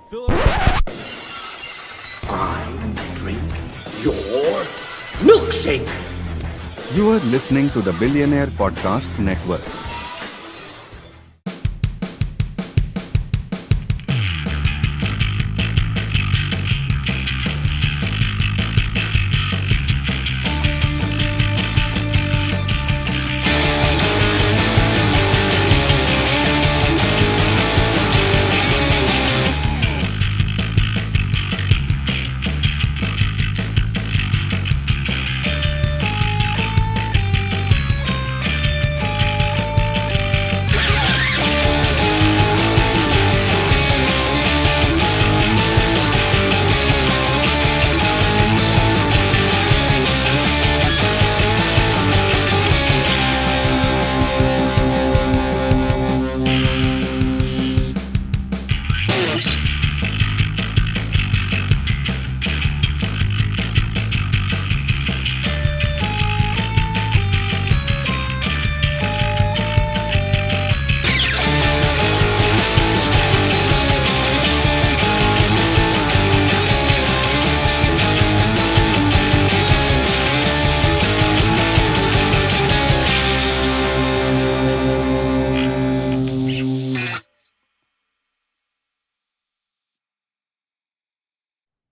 Fill up. I drink your milkshake. You are listening to the Billionaire Podcast Network.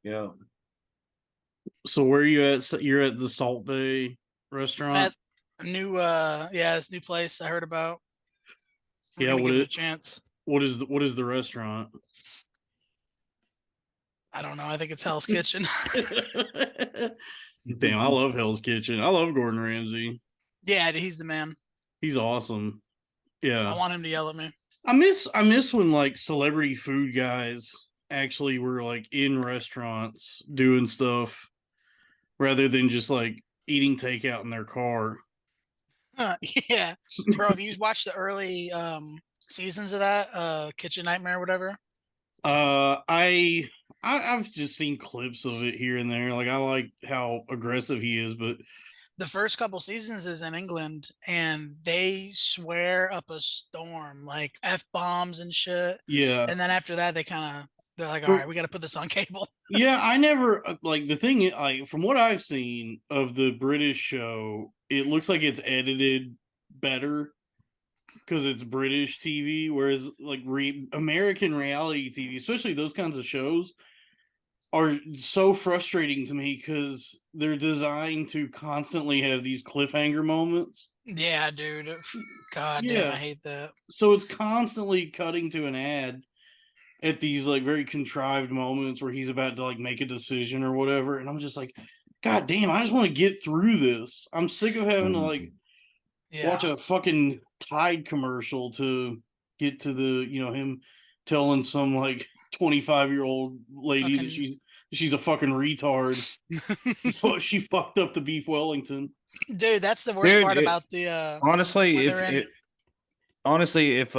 Yeah. So where are you at? So you're at the Salt Bay restaurant? At a new, this new place I heard about. We're Yeah, gonna give it a chance. What is the restaurant? I don't know. I think it's Hell's Kitchen. Damn, I love Hell's Kitchen. I love Gordon Ramsay. Yeah, he's the man. He's awesome. Yeah. I want him to yell at me. I miss when like celebrity food guys actually were like in restaurants doing stuff rather than just like eating takeout in their car. Yeah, bro. Have you watched the early seasons of that Kitchen Nightmare or whatever? I've just seen clips of it here and there. Like I like how aggressive he is, but The first couple seasons is in England, and they swear up a storm, like F-bombs and shit. yeah. And then after that, they're like, all right, we got to put this on cable. Yeah, I never like the thing. Like from what I've seen of the British show, it looks like it's edited better because it's British TV, whereas like American reality TV, especially those kinds of shows, are so frustrating to me because they're designed to constantly have these cliffhanger moments. Yeah, dude. God Yeah. damn, I hate that. So it's constantly cutting to an ad at these like very contrived moments where he's about to like make a decision or whatever, and I'm just like, God damn, I just want to get through this. I'm sick of having to like watch a fucking Tide commercial to get to the him telling some like 25-year-old lady that she's a fucking retard. She fucked up the beef Wellington. Dude, that's the worst part about the honestly, if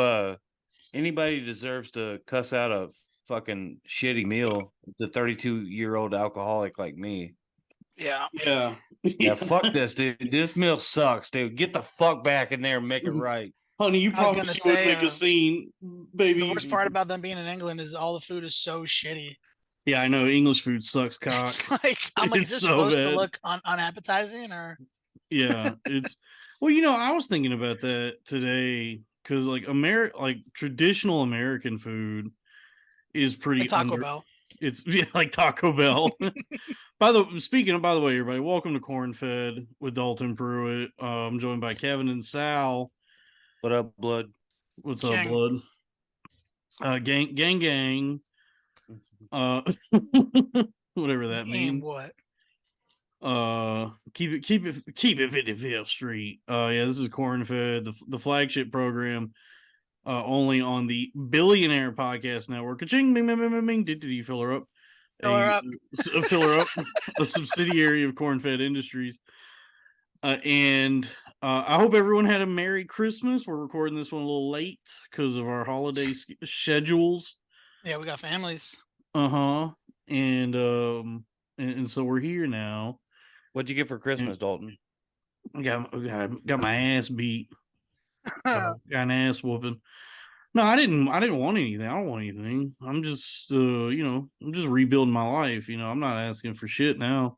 anybody deserves to cuss out a fucking shitty meal, the 32-year-old alcoholic like me. Yeah. Fuck this, dude. This meal sucks, dude. Get the fuck back in there and make it right. Honey, you probably should make a scene, baby. The worst part about them being in England is all the food is so shitty. Yeah, I know. English food sucks cock. I'm like, is this supposed to look unappetizing or? Yeah, it's well, I was thinking about that today because like traditional American food is pretty like Taco Bell. It's like Taco Bell. By the way, everybody, welcome to Corn Fed with Dalton Pruitt. I'm joined by Kevin and Sal. What up, blood? What's up, blood? Gang. Whatever that means. What? Keep it 55th Street. Yeah, this is Corn Fed, the flagship program. Only on the Billionaire Podcast Network. Ka-ching, bing, bing, bing, bing, bing. Did you fill her up? Fill her up. A subsidiary of Corn Fed Industries. And I hope everyone had a Merry Christmas. We're recording this one a little late because of our holiday schedules. Yeah, we got families. And so we're here now. What'd you get for Christmas, Dalton? Got my ass beat. Got an ass whooping. No, I didn't. I didn't want anything. I don't want anything. I'm just, I'm just rebuilding my life. I'm not asking for shit now.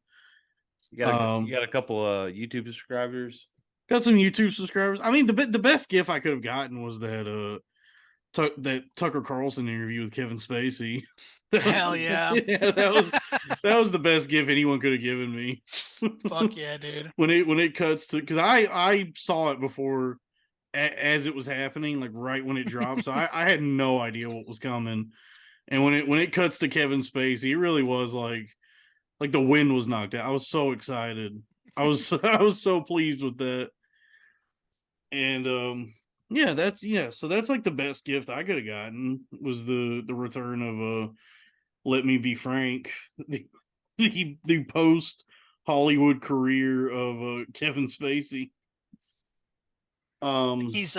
You got a couple YouTube subscribers. Got some YouTube subscribers. I mean, the best gift I could have gotten was that that Tucker Carlson interview with Kevin Spacey. Hell yeah. Yeah, that was the best gift anyone could have given me. Fuck yeah, dude. When it cuts to, because I saw it before as it was happening, like right when it dropped, so I had no idea what was coming. And when it cuts to Kevin Spacey, it really was like the wind was knocked out. I was so excited. I was so pleased with that. And so that's like the best gift I could have gotten was the return of Let Me Be Frank, the post Hollywood career of Kevin Spacey. He's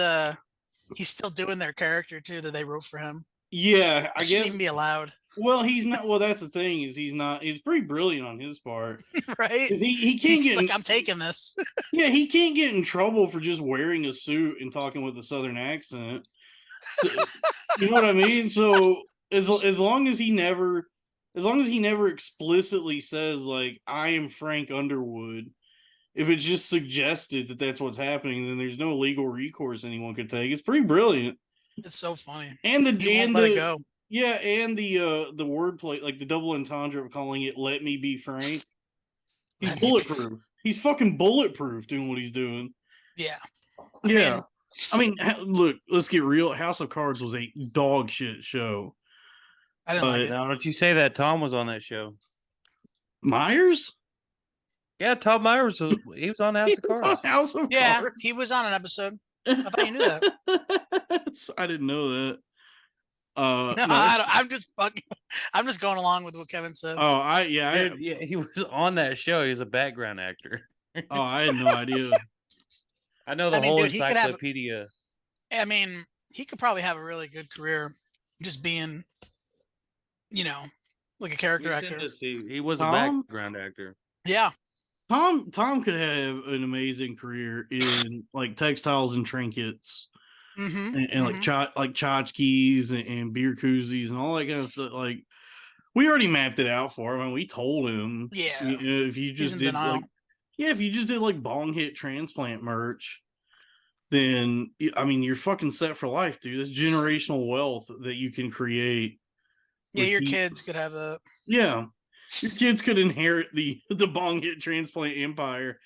still doing their character too that they wrote for him. Yeah, I guess even be allowed. Well, he's not. Well, that's the thing is he's not. He's pretty brilliant on his part, Right? He can't get like, I'm taking this. Yeah, he can't get in trouble for just wearing a suit and talking with a southern accent. So, you know what I mean? So as long as he never explicitly says like I am Frank Underwood, if it's just suggested that that's what's happening, then there's no legal recourse anyone could take. It's pretty brilliant. It's so funny. And let it go. Yeah, and the wordplay, like the double entendre of calling it "Let me be Frank." He's bulletproof. He's fucking bulletproof doing what he's doing. Yeah. I mean, look, let's get real. House of Cards was a dog shit show. I didn't like it. Now, don't you say that Tom was on that show? Myers? Yeah, Tom Myers. He was on House of Cards. House of Yeah, Cards. he was on an episode. I thought you knew that. I didn't know that. No, I'm just fucking. I'm just going along with what Kevin said. Oh, yeah, he was on that show. He was a background actor. Oh, I had no idea. I know the whole encyclopedia. I mean, he could probably have a really good career, just being, like a character actor. He was a background actor. Yeah. Tom could have an amazing career in like textiles and trinkets. Mm-hmm, and like tchotchkes and beer koozies and all that kind of stuff. Like we already mapped it out for him, and we told him, yeah, if you just did if you just did like bong hit transplant merch, then I mean you're fucking set for life, dude. It's generational wealth that you can create. Yeah, your kids could have that. Yeah, your kids could inherit the bong hit transplant empire.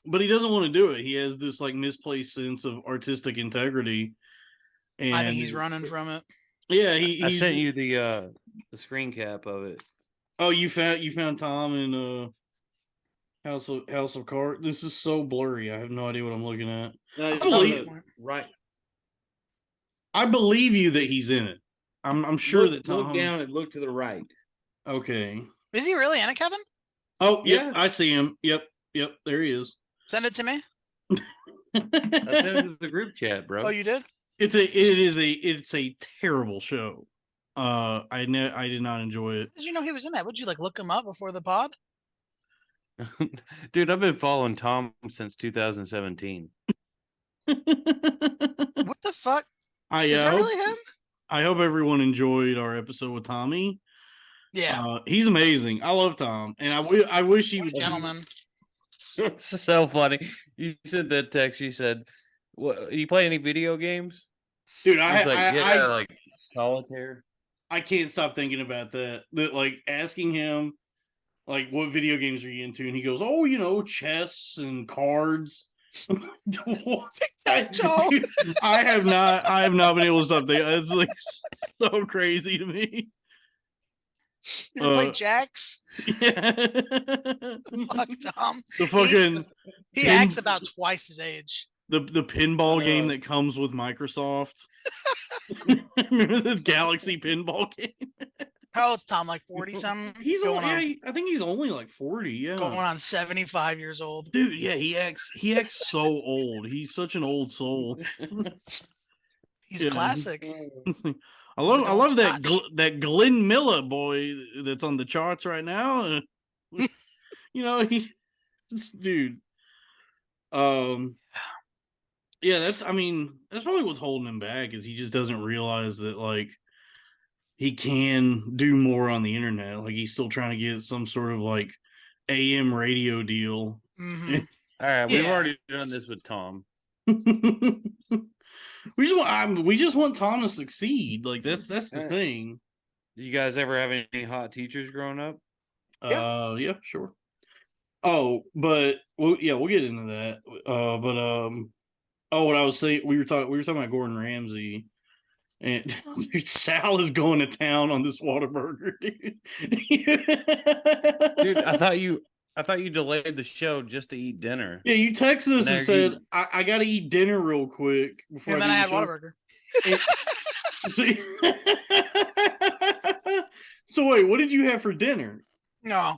But he doesn't want to do it. He has this like misplaced sense of artistic integrity, and I think he's running from it. Yeah, I sent you the screen cap of it. Oh, you found Tom in House of Cards. This is so blurry. I have no idea what I'm looking at. Right. I believe you that he's in it. I'm sure that Tom. Look down and look to the right. Okay. Is he really in it, Kevin? Oh, yeah, I see him. Yep, there he is. Send it to me. I sent it to the group chat, bro. Oh, you did? It's a terrible show. I did not enjoy it. Did you know he was in that? Would you like look him up before the pod? Dude, I've been following Tom since 2017. What the fuck? Is that really him? I hope everyone enjoyed our episode with Tommy. Yeah, he's amazing. I love Tom, and I wish he would. Gentleman. So funny. You sent that text. You said, "What? You play any video games?" Dude, I like solitaire. I can't stop thinking about that. That like asking him, like, what video games are you into? And he goes, "Oh, chess and cards." Dude, I have not been able to stop thinking. It's like so crazy to me. You ever play Jacks? Yeah. Fuck Tom. The fucking he acts about twice his age. The pinball game that comes with Microsoft. Remember the Galaxy pinball game? How old's Tom? Like 40 something? I think he's only like 40. Yeah, going on 75 years old. Dude, yeah, he acts so old. He's such an old soul. He's classic. I love that Glenn Miller boy that's on the charts right now. Dude. Yeah, that's probably what's holding him back is he just doesn't realize that like he can do more on the internet. Like he's still trying to get some sort of like AM radio deal. Mm-hmm. All right, we've Yeah. already done this with Tom. We just want Tom to succeed. Like that's the thing. Did you guys ever have any hot teachers growing up? Yeah, sure. Oh, but we'll get into that. What I was saying, we were talking about Gordon Ramsay, and dude, Sal is going to town on this Whataburger, dude. Dude, I thought you delayed the show just to eat dinner. Yeah, you texted us Now and said, you- I got to eat dinner real quick before And then I had do the show." Whataburger. So wait, what did you have for dinner? No,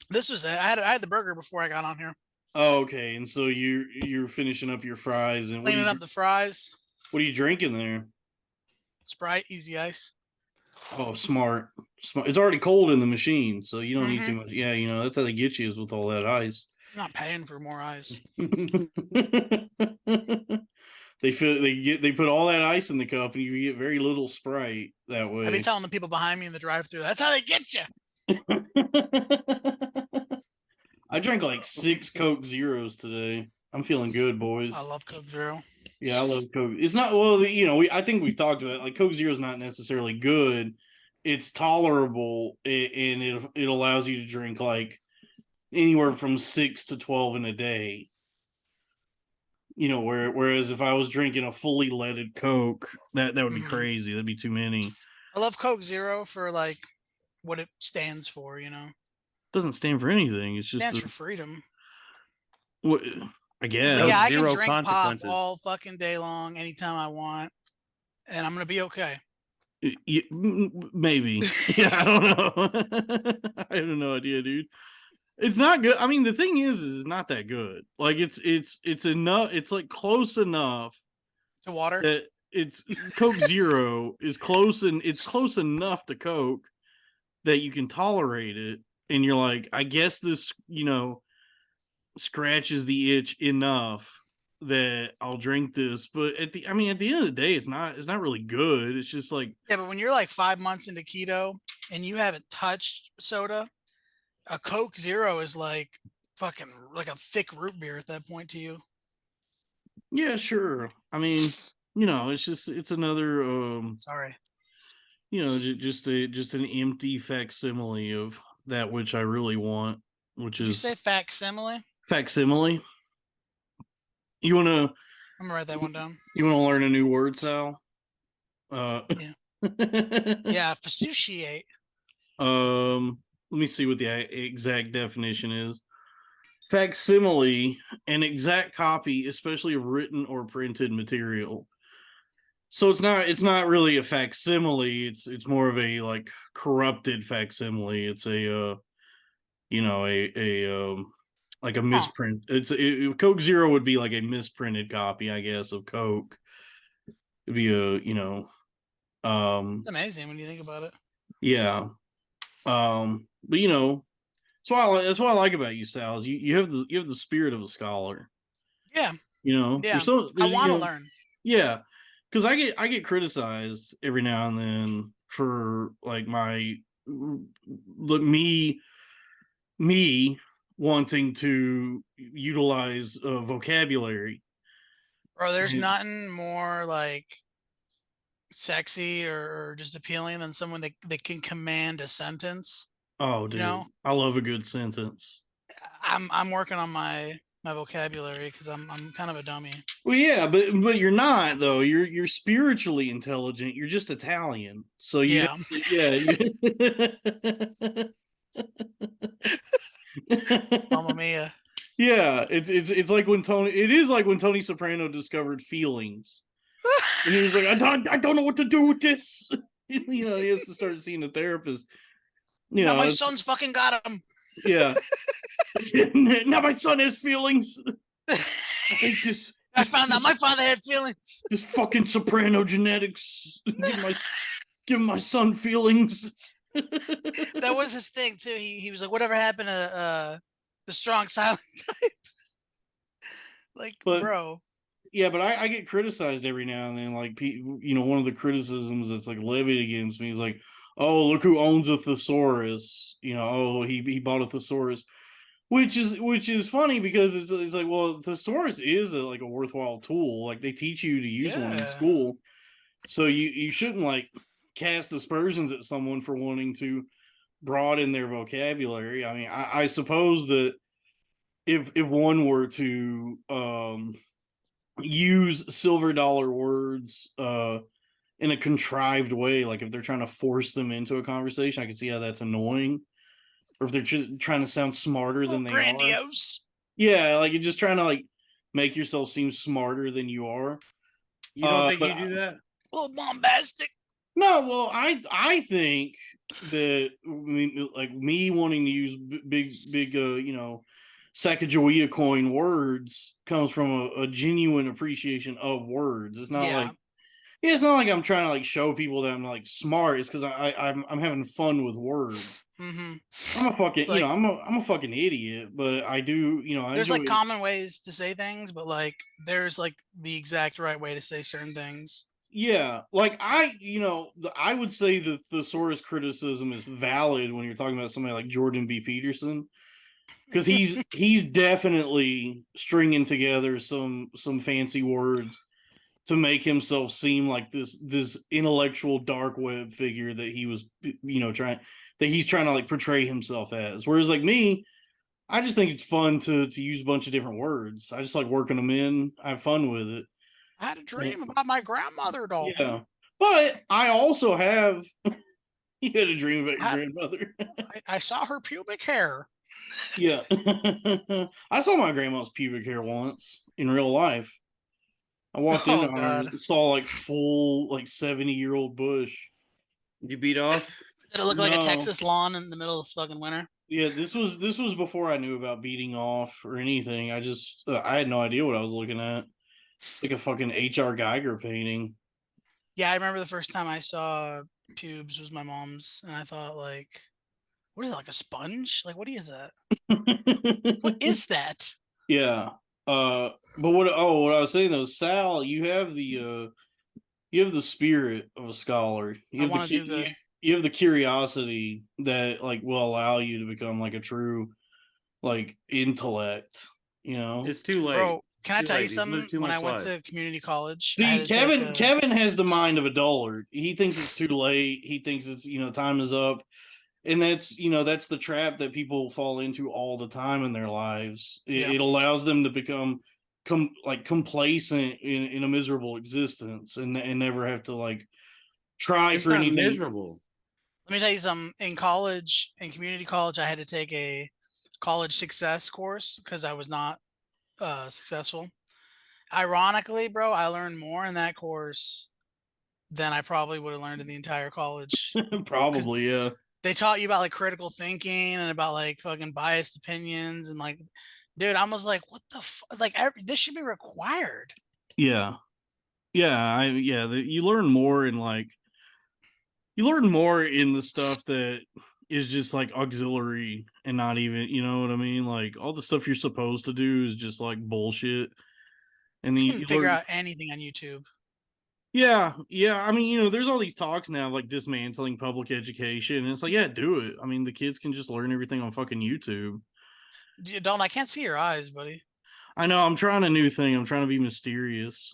this was it. I had the burger before I got on here. Oh, okay. And so you're finishing up your fries and Cleaning up the fries. what are you drinking there? Sprite, easy ice. Oh, smart. It's already cold in the machine, so you don't need too Mhm. much. Yeah, that's how they get you is with all that ice. I'm not paying for more ice. They put all that ice in the cup and you get very little Sprite that way. I'd be telling the people behind me in the drive-thru, that's how they get you. I drank like 6 Coke Zeros today. I'm feeling good, boys. I love Coke Zero. Yeah, I love Coke. It's not I think we've talked about it. Like Coke Zero is not necessarily good. It's tolerable, and it allows you to drink like anywhere from 6 to 12 in a day. Whereas if I was drinking a fully leaded Coke, that would be crazy. That'd be too many. I love Coke Zero for like what it stands for, It doesn't stand for anything. It's It just stands for freedom. what I It's guess. like, yeah, I can Zero drink pop consequences. all fucking day long, anytime I want, and I'm gonna be okay. Maybe. Yeah, I don't know. I have no idea, dude. It's not good. I mean, the thing is it's not that good. Like it's enough. It's like close enough To water. that it's Coke Zero is close, and it's close enough to Coke that you can tolerate it. And you're like, I guess this, scratches the itch enough that I'll drink this. But at the end of the day, it's not really good. It's just like, Yeah, but when you're like 5 months into keto and you haven't touched soda, a Coke Zero is like fucking like a thick root beer at that point to you. yeah, sure. I mean, it's another Sorry. just an empty facsimile of that which I really want, which Did you is say facsimile? facsimile. You wanna I'm gonna write that one down. learn a new word, Sal? Yeah. Yeah. Yeah, facetiate. Let me see what the exact definition is. Facsimile, an exact copy, especially of written or printed material. So it's not really a facsimile. It's more of a like corrupted facsimile. It's a like a misprint. Coke Zero would be like a misprinted copy, I guess, of Coke. It'd be It's amazing when you think about it. yeah. But that's what I like about you, Sal. Is you have the spirit of a scholar. Yeah. Yeah. I want to learn. Yeah, because I get criticized every now and then for like me wanting to utilize vocabulary. Bro, there's nothing more like sexy or just appealing than someone that can command a sentence. Oh, dude, I love a good sentence. I'm working on my vocabulary because I'm kind of a dummy. Well, yeah, but you're not though. You're spiritually intelligent. You're just Italian, so Yeah. Mamma mia. Yeah, it's like when Tony Soprano discovered feelings, and he was like, I don't know what to do with this. He has to start seeing a therapist. Now my son's fucking got him. Yeah. Now my son has feelings. I hate this. I found out my father had feelings. This fucking Soprano genetics. Give my son feelings. That was his thing too. He was like, whatever happened to the strong silent type? Like, But- bro. Yeah, but I get criticized every now and then. Like, one of the criticisms that's like levied against me is like, "Oh, look who owns a thesaurus." Oh, he bought a thesaurus, which is funny because it's like, well, thesaurus is like a worthwhile tool. Like they teach you to use one in Yeah. school, so you shouldn't like cast aspersions at someone for wanting to broaden their vocabulary. I mean, I suppose that if one were to use silver dollar words in a contrived way, like if they're trying to force them into a conversation, I can see how that's annoying. Or if they're just trying to sound smarter Oh, than they are. grandiose. Yeah, like you're just trying to like make yourself seem smarter than you are. You don't think But you do that? A little bombastic. no, well, I think that like me wanting to use big Sacagawea coin words comes from a genuine appreciation of words. It's not Yeah. like it's not like I'm trying to like show people that I'm like smart. It's because I'm having fun with words. Mm-hmm. I'm a fucking It's like I'm a fucking idiot, but I do I there's enjoy. like common ways to say things, but like there's like the exact right way to say certain things. Yeah, like I would say that the Soros criticism is valid when you're talking about somebody like Jordan B. Peterson, because he's definitely stringing together some fancy words to make himself seem like this intellectual dark web figure that he was he's trying to like portray himself as. Whereas like me, I just think it's fun to use a bunch of different words. I just like working them in. I have fun with it. I had a dream about my grandmother, Dalton. Yeah, but I also have. You had a dream about your I, grandmother. I saw her pubic hair. Yeah, I saw my grandma's pubic hair once in real life. I walked in Oh on her God. and saw like full like 70-year-old bush. You beat off? Did it look like a No, Texas lawn in the middle of this fucking winter? yeah, this was before I knew about beating off or anything. I had no idea what I was looking at. Like a fucking H.R. Geiger painting. Yeah, I remember the first time I saw pubes was my mom's, and I thought like, what is it, like a sponge? Like, what is that? What is that? Yeah. But what I was saying though, Sal, you have the spirit of a scholar. I want to do good. You have the curiosity that like will allow you to become like a true like intellect, you know. It's too late. Bro, can I Too tell you late. You've lived something? too When I much went life. to community college, I See, had to take Kevin has the mind of a dullard. He thinks it's too late. He thinks it's time is up. And that's the trap that people fall into all the time in their lives. Yeah. It allows them to become complacent in a miserable existence and never have to like try It's for not anything. miserable. Let me tell you something. In college, in community college, I had to take a college success course because I was not successful. Ironically, bro, I learned more in that course than I probably would have learned in the entire college. Because Probably, yeah. they taught you about like critical thinking and about like fucking biased opinions and like, dude, I was like, what the like this should be required. Yeah. Yeah, you learn more in the stuff that is just like auxiliary and not even, you know what I mean? Like all the stuff you're supposed to do is just like bullshit. And then You you, can you figure learn out anything on YouTube. Yeah, yeah. I mean, there's all these talks now like dismantling public education. And it's like, yeah, do it. I mean, the kids can just learn everything on fucking YouTube. Don't I can't see your eyes, buddy. I know, I'm trying a new thing. I'm trying to be mysterious.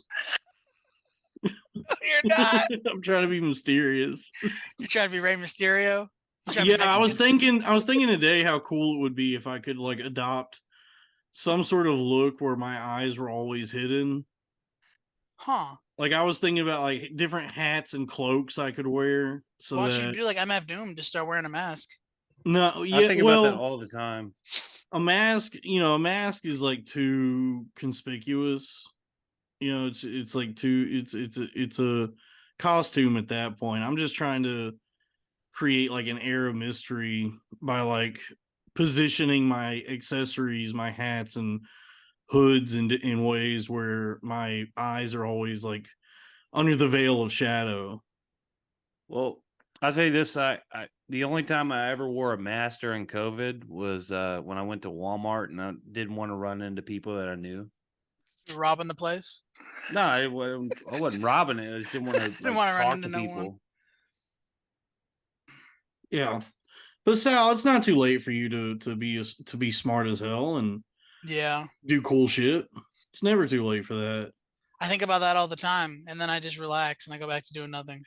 You're not. I'm trying to be mysterious. You're trying to be Rey Mysterio. You're trying to Yeah, be Mexican? I was thinking today how cool it would be if I could like adopt some sort of look where my eyes were always hidden. Huh. Like I was thinking about like different hats and cloaks I could wear so Why don't you that do like MF Doom? Just start wearing a mask. no, I yeah, think about that all the time. a mask is like too conspicuous. It's like too it's a costume at that point. I'm just trying to create like an air of mystery by like positioning my accessories, my hats and hoods in ways where my eyes are always like under the veil of shadow. Well, I'll tell you this: the only time I ever wore a mask during COVID was when I went to Walmart and I didn't want to run into people that I knew. You're robbing the place. No, I wasn't robbing it. I just didn't want to Didn't want to run talk into to no people. one. Yeah. But Sal, it's not too late for you to be smart as hell and Yeah. do cool shit. It's never too late for that. I think about that all the time, and then I just relax and I go back to doing nothing.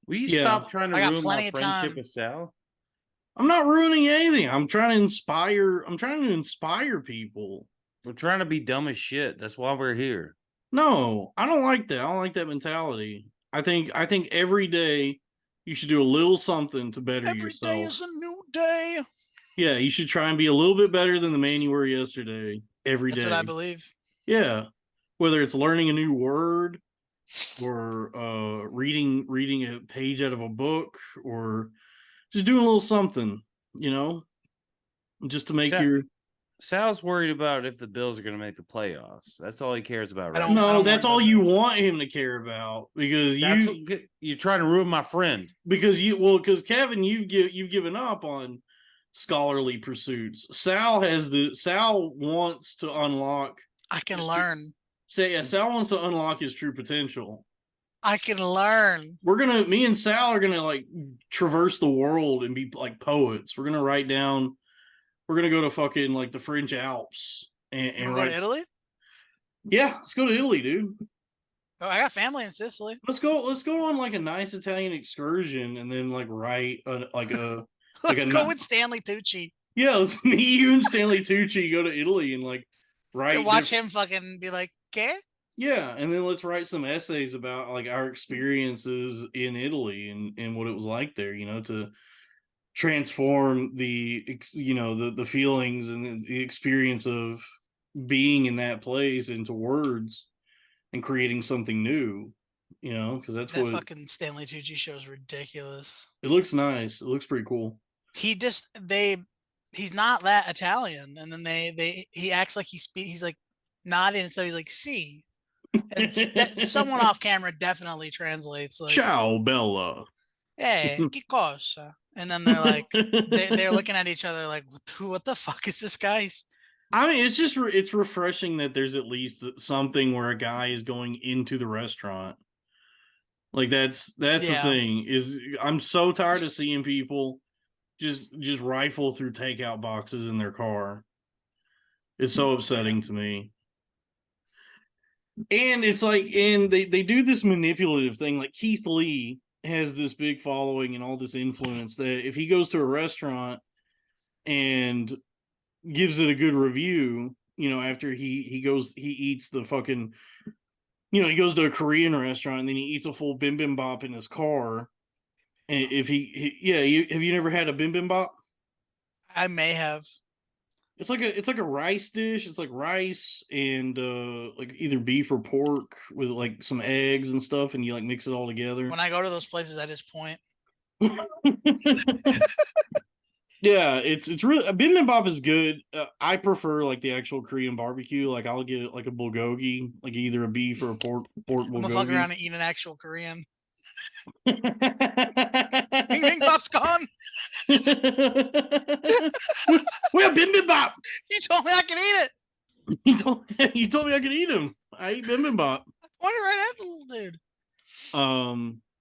Will you Yeah. stop trying to I got ruin my plenty of friendship time. with Sal? I'm not ruining anything. I'm trying to inspire people. We're trying to be dumb as shit. That's why we're here. No, I don't like that. I don't like that mentality. I think every day you should do a little something to better Every yourself. day is a new day. Yeah, you should try and be a little bit better than the man you were yesterday every day. That's what I believe. Yeah. Whether it's learning a new word or reading a page out of a book or just doing a little something, just to make your Sal's worried about if the Bills are going to make the playoffs. That's all he cares about right don't- now. No, that's worry all about you that. want him to care about because You're trying to ruin my friend. because Kevin, you've given up on scholarly pursuits. Sal wants to unlock. I can learn. Sal wants to unlock his true potential. I can learn. Me and Sal are gonna like traverse the world and be like poets. We're gonna write down. We're gonna go to fucking like the French Alps and Go to Italy. Yeah, let's go to Italy, dude. Oh, I got family in Sicily. Let's go on like a nice Italian excursion and then like write like a Let's go with Stanley Tucci. Yeah, let's meet you and Stanley Tucci go to Italy and like write And watch him fucking be like, "Okay." Yeah, and then let's write some essays about like our experiences in Italy and what it was like there, to transform the feelings and the experience of being in that place into words and creating something new, because that's That what fucking Stanley Tucci show is ridiculous. it looks nice. It looks pretty cool. He's not that Italian, and then he acts like he's like nodding, so he's like, "See." And someone off camera definitely translates like, Ciao, Bella. "Hey, che cosa?" And then they're like, they're looking at each other like, "What the fuck is this guy?" I mean, it's refreshing that there's at least something where a guy is going into the restaurant. Like that's the thing is I'm so tired of seeing people just rifle through takeout boxes in their car. It's so upsetting to me. And it's like, and they do this manipulative thing. Like Keith Lee has this big following and all this influence that if he goes to a restaurant and gives it a good review, after he eats the fucking, he goes to a Korean restaurant and then he eats a full bibimbap in his car. And if have you never had a bibimbap? I may have. It's like a rice dish. It's like rice and like either beef or pork with like some eggs and stuff, and you like mix it all together. When I go to those places, I just point. Yeah, it's really bibimbap is good. I prefer like the actual Korean barbecue. Like I'll get like a bulgogi, like either a beef or a pork bulgogi. I'm gonna fuck around and eat an actual Korean. Bibimbap's gone. We have bibimbap. You told me I could eat it. You told me I could eat them. I eat bibimbap. Pointed right at the little dude.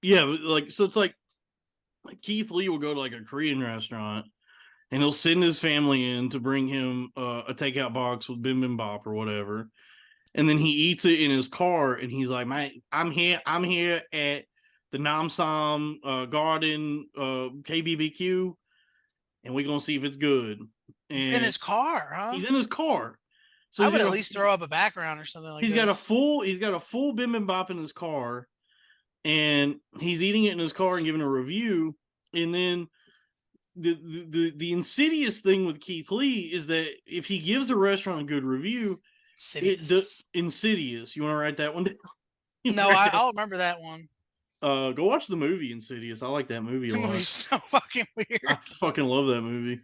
Yeah, like so it's like Keith Lee will go to like a Korean restaurant and he'll send his family in to bring him a takeout box with bibimbap or whatever. And then he eats it in his car and he's like, I'm here at the Namsam Garden KBBQ and we're gonna see if it's good. And in his car, huh? He's in his car. So I would at least throw up a background or something like that. He's got a full bibimbap in his car, and he's eating it in his car and giving a review. And then the insidious thing with Keith Lee is that if he gives a restaurant a good review, Insidious. You want to write that one down? No, I'll remember that one. Go watch the movie Insidious. I like that movie a lot. It's so fucking weird. I fucking love that movie.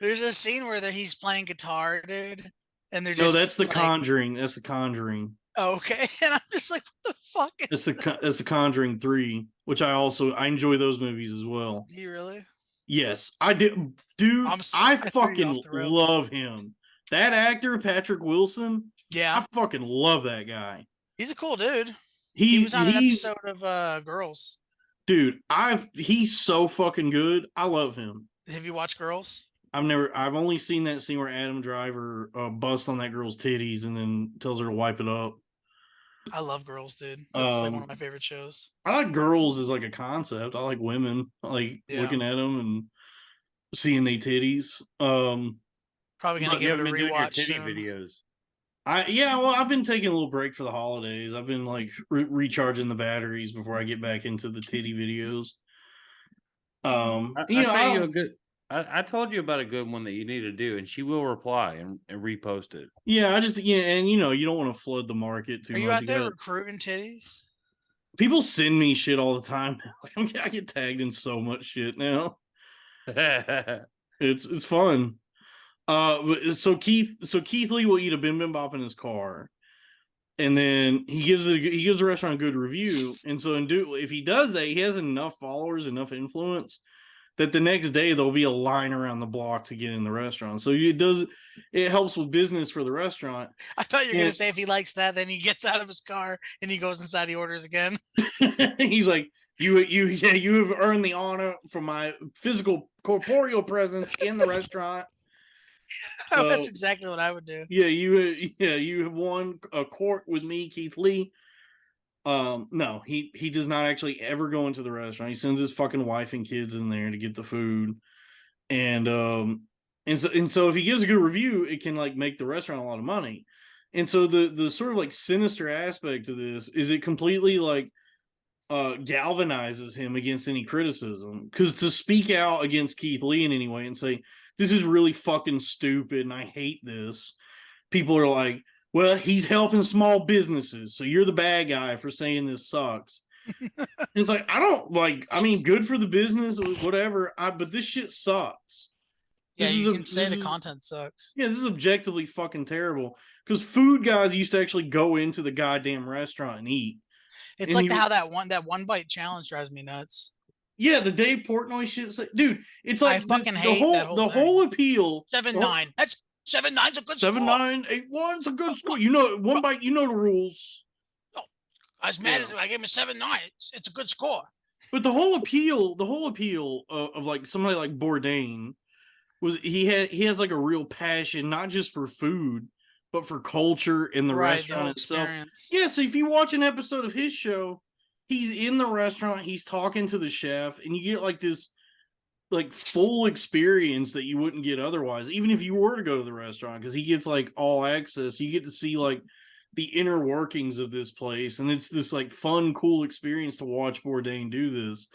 There's a scene where he's playing guitar, dude, and they're just no, that's the Conjuring. That's the Conjuring. Okay, and I'm just like, what the fuck? That's the Conjuring 3, which I enjoy those movies as well. Do you really? Yes, I do, dude. I fucking love him. That actor, Patrick Wilson. Yeah, I fucking love that guy. he's a cool dude. He He was on an he's episode of Girls. dude. He's so fucking good. I love him. Have you watched Girls? I've only seen that scene where Adam Driver busts on that girl's titties and then tells her to wipe it up. I love Girls, dude. That's like one of my favorite shows. I like girls as like a concept. I like women. I like Yeah. looking at them and seeing their titties. Probably gonna but give You it a haven't been doing your rewatch titty soon. videos. Well, I've been taking a little break for the holidays. I've been like recharging the batteries before I get back into the titty videos. I sent you a good. I told you about a good one that you need to do, and she will reply and repost it. Yeah, and you don't want to flood the market too Are much. you out there recruiting titties? People send me shit all the time. I get tagged in so much shit now. It's fun. So Keith Lee will eat a bim bim bop in his car, and then he gives the restaurant a good review. And so if he does that, he has enough followers, enough influence that the next day there'll be a line around the block to get in the restaurant. So it helps with business for the restaurant. I thought you were gonna say if he likes that, then he gets out of his car and he goes inside, he orders again. He's like, you have earned the honor for my physical corporeal presence in the restaurant. That's exactly what I would do. Yeah, you have won a court with me, Keith Lee. No, he does not actually ever go into the restaurant. He sends his fucking wife and kids in there to get the food, and so if he gives a good review, it can like make the restaurant a lot of money. And so the sort of like sinister aspect of this is it completely like galvanizes him against any criticism, because to speak out against Keith Lee in any way and say this is really fucking stupid and I hate this, people are like, well, he's helping small businesses, so you're the bad guy for saying this sucks. It's like, good for the business, whatever, but this shit sucks. Yeah, you can say the content sucks. Yeah, this is objectively fucking terrible, because food guys used to actually go into the goddamn restaurant and eat. It's like how that one bite challenge drives me nuts. Yeah, the Dave Portnoy shit, dude. It's like I fucking hate that whole appeal. 7-9. That's 7-9's a good score. 7-9-8-1's a good score. You know, one bite. You know the rules. Oh, I was mad at it. I gave him a 7-9. It's a good score. But the whole appeal of like somebody like Bourdain was he has like a real passion, not just for food, but for culture and the restaurant itself. Yeah, so if you watch an episode of his show, he's in the restaurant, he's talking to the chef, and you get like this like full experience that you wouldn't get otherwise, even if you were to go to the restaurant, because he gets like all access. You get to see like the inner workings of this place, and it's this like fun, cool experience to watch Bourdain do this.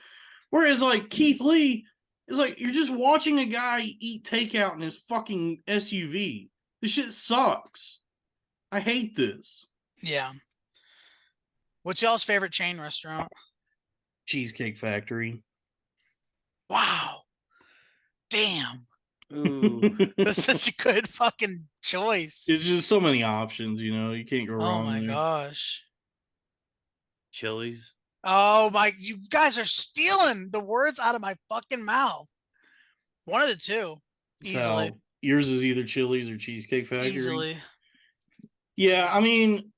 Whereas like Keith Lee is like, you're just watching a guy eat takeout in his fucking SUV. This shit sucks. I hate this. Yeah. What's y'all's favorite chain restaurant? Cheesecake Factory. Wow. Damn. Ooh. That's such a good fucking choice. It's just so many options, you can't go wrong. Oh my there. gosh. Chili's. Oh my, you guys are stealing the words out of my fucking mouth. One of the two. Easily. So, yours is either Chili's or Cheesecake Factory. Easily. Yeah, I mean,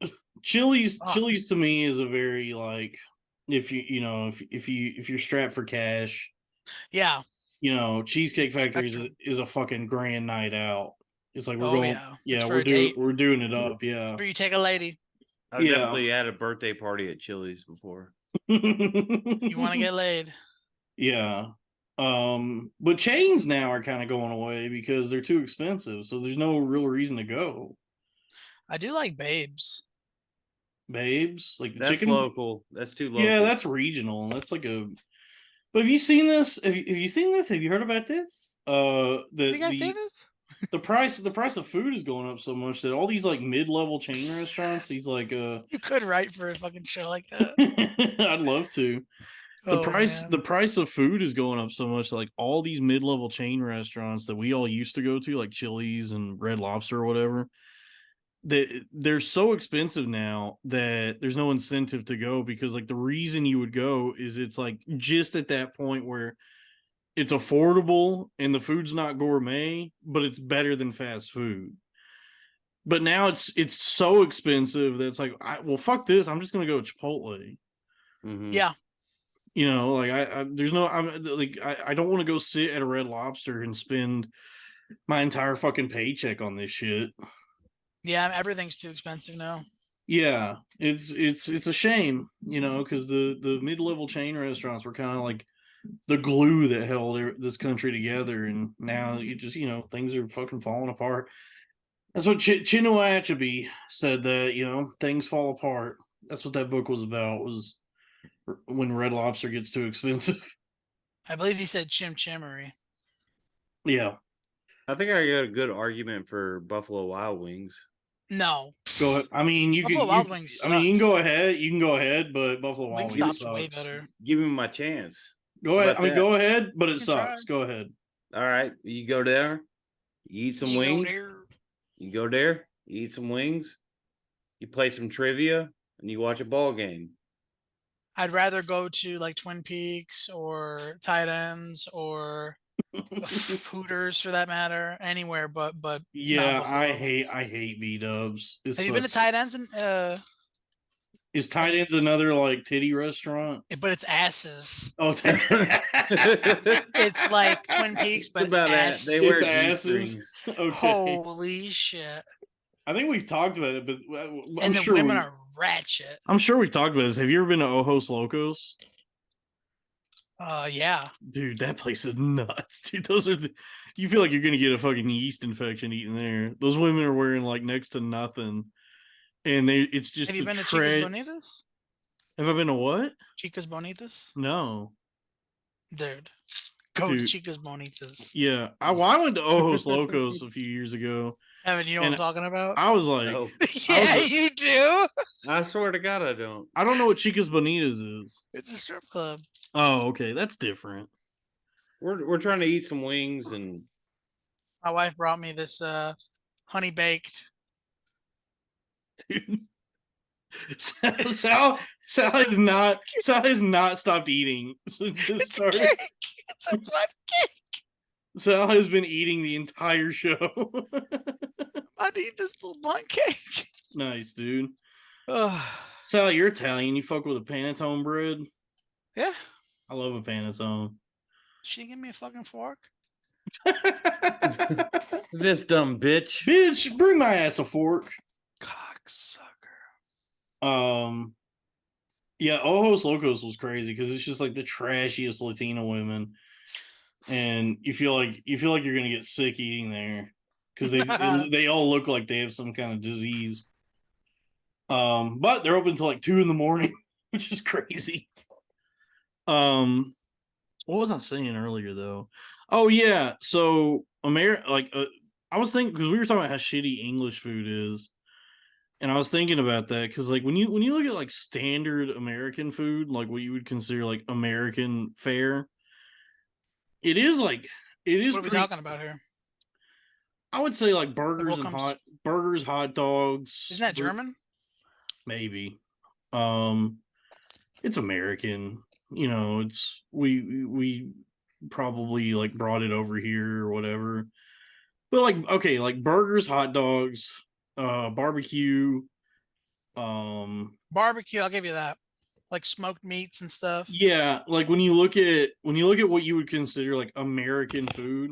Chili's to me is a very like, if you're strapped for cash. Yeah. Cheesecake Factory is a fucking grand night out. It's like we're going. Yeah, we're doing it up. Yeah. Where you take a lady. I've definitely had a birthday party at Chili's before. You want to get laid. Yeah. But chains now are kind of going away because they're too expensive. So there's no real reason to go. I do like Babes. Babes? Like the that's chicken? Local. That's too local. Yeah, that's regional. That's like a. But have you seen this? Have you seen this? Have you heard about this? Have you guys seen this? The price of food is going up so much that all these like mid-level chain restaurants, these like You could write for a fucking show like that. I'd love to. The price of food is going up so much, like all these mid-level chain restaurants that we all used to go to, like Chili's and Red Lobster or whatever, they're so expensive now that there's no incentive to go, because like the reason you would go is it's like just at that point where it's affordable and the food's not gourmet, but it's better than fast food. But now it's so expensive that it's like, well, fuck this. I'm just gonna go Chipotle. Mhm. Yeah. You know, like there's no, I'm like, I don't want to go sit at a Red Lobster and spend my entire fucking paycheck on this shit. Yeah, everything's too expensive now. Yeah, it's a shame, you know, because the mid-level chain restaurants were kind of like the glue that held this country together, and now you just, you know, things are fucking falling apart. That's what Chinua Achebe said, that, you know, things fall apart. That's what that book was about, was when Red Lobster gets too expensive. I believe he said chimchemery. Yeah, I think I got a good argument for Buffalo Wild Wings. No. go ahead. I mean, Buffalo Wild Wings I mean, you can sucks. go ahead. You can go ahead, but Buffalo Wild Wings Wingstop's way sucks. better. Give me my chance. Go How ahead. about I mean, that? go ahead, but it can try. sucks. Go ahead. All right, you go there, you eat some You go wings. there. You go there, you eat some wings, you play some trivia, and you watch a ball game. I'd rather go to like Twin Peaks or Tight Ends or Hooters for that matter, anywhere but Yeah, not Buffalo Wild Wings. I hate B-dubs. It Have you been to sucks. Tight Ends? And Is Tight Ends another like titty restaurant? but it's asses. Oh, It's like Twin Peaks, but about that. asses. They wear It's asses. G-strings. Okay. Holy shit! I think we've talked about it, but I'm And the sure women are ratchet. I'm sure we've talked about this. Have you ever been to Ojos Locos? Yeah. Dude, that place is nuts. Dude, those are you feel like you're gonna get a fucking yeast infection eating there. Those women are wearing like next to nothing, and it's just Have you the been to Chicas Bonitas? Have I been to what? Chicas Bonitas? No. Dude. Go Dude. to Chicas Bonitas. Yeah. I went to Ojos Locos a few years ago. Evan, you know what I'm talking about? I was like, No. Yeah, you do. I swear to God, I don't. I don't know what Chicas Bonitas is. It's a strip club. Oh, okay. That's different. We're trying to eat some wings, and My wife brought me this honey baked. Dude. Sal has not stopped eating since this It's a started. cake. It's a fun cake. Sal has been eating the entire show. I'd eat this little blunt cake. Nice, dude. Ugh. Sal, you're Italian. You fuck with a panettone bread? Yeah. I love a panettone. She didn't give me a fucking fork. this dumb bitch. Bitch, bring my ass a fork. Cocksucker. Yeah, Ojos Locos was crazy because it's just like the trashiest Latino women, and you feel like you're gonna get sick eating there because they all look like they have some kind of disease. But they're open till like 2 a.m, which is crazy. What was I saying earlier though? Oh yeah, so I was thinking, because we were talking about how shitty English food is. And I was thinking about that because, like, when you look at like standard American food, like what you would consider like American fare, it is What are we talking about here? I would say like burgers what and comes- hot dogs. Isn't that German? Maybe. It's American. You know, it's we probably like brought it over here or whatever. But like, okay, like burgers, hot dogs, barbecue, Barbecue, I'll give you that. Like smoked meats and stuff. yeah, like when you look at what you would consider like American food,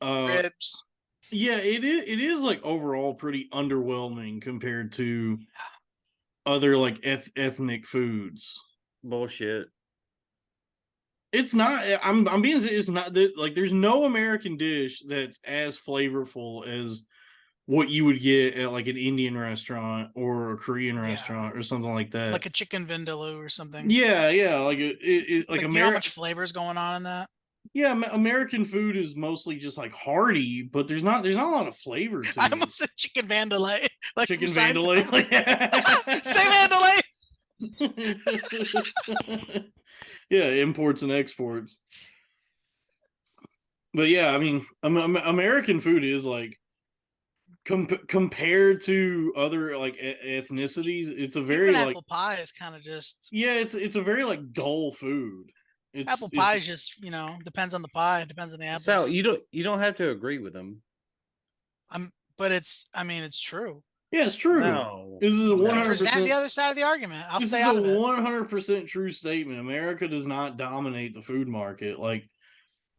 Ribs. yeah, it is like overall pretty underwhelming compared to other like ethnic foods. Bullshit. It's not. I'm being. It's not like there's no American dish that's as flavorful as what you would get at like an Indian restaurant or a Korean restaurant or something like that. Like a chicken vindaloo or something. Yeah, like like you know how much flavor is going on in that? Yeah, American food is mostly just like hearty, but there's not a lot of flavor to I it. almost said chicken vandalay. Like Chicken vandalay. Say vandalay. Yeah, imports and exports. But yeah, I mean, American food is like compared to other like ethnicities, it's a very even like apple pie is kind of just it's a very like dull food. apple pie is just depends on the pie, depends on the apples. So you don't have to agree with them. but I mean, it's true. Yeah, it's true. No. This is a No. one Then hundred present the percent. other side of the argument. I'll This stay is out a of it. 100% true statement. America does not dominate the food market. Like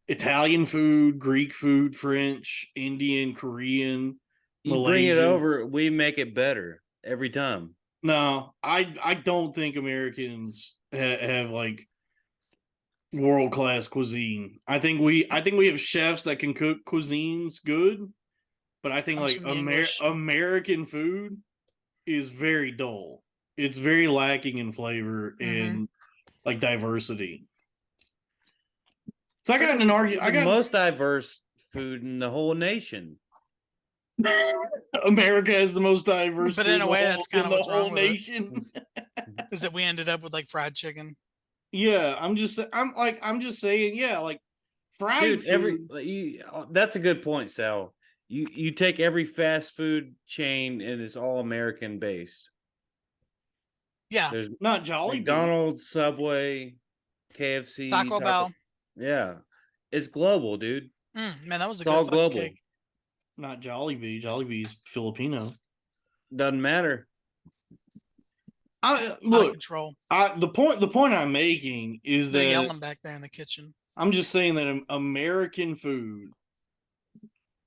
Italian food, Greek food, French, Indian, Korean, You bring it Malaysian. over, we make it better every time. No, I don't think Americans have like world class cuisine. I think we have chefs that can cook cuisines good, but I think Comes like from the English. American food is very dull. It's very lacking in flavor Mhm. and like diversity. So I We're got in an argument. the most diverse food in the whole nation. America has the most diverse But food in a way, that's kind in of the what's whole wrong with it. nation. Is that we ended up with like fried chicken. Yeah, I'm just saying, yeah, like fried Dude, food. that's a good point, Sal. You take every fast food chain and it's all American based. Yeah. There's Not Jollibee. McDonald's, Subway, KFC, Taco Bell. Yeah. It's global, dude. Man, that was a It's good all fucking global. cake. Not Jollibee. Jollibee's Filipino. Doesn't matter. Out of Look, control. the point I'm making is They're that yelling back there in the kitchen. I'm just saying that American food,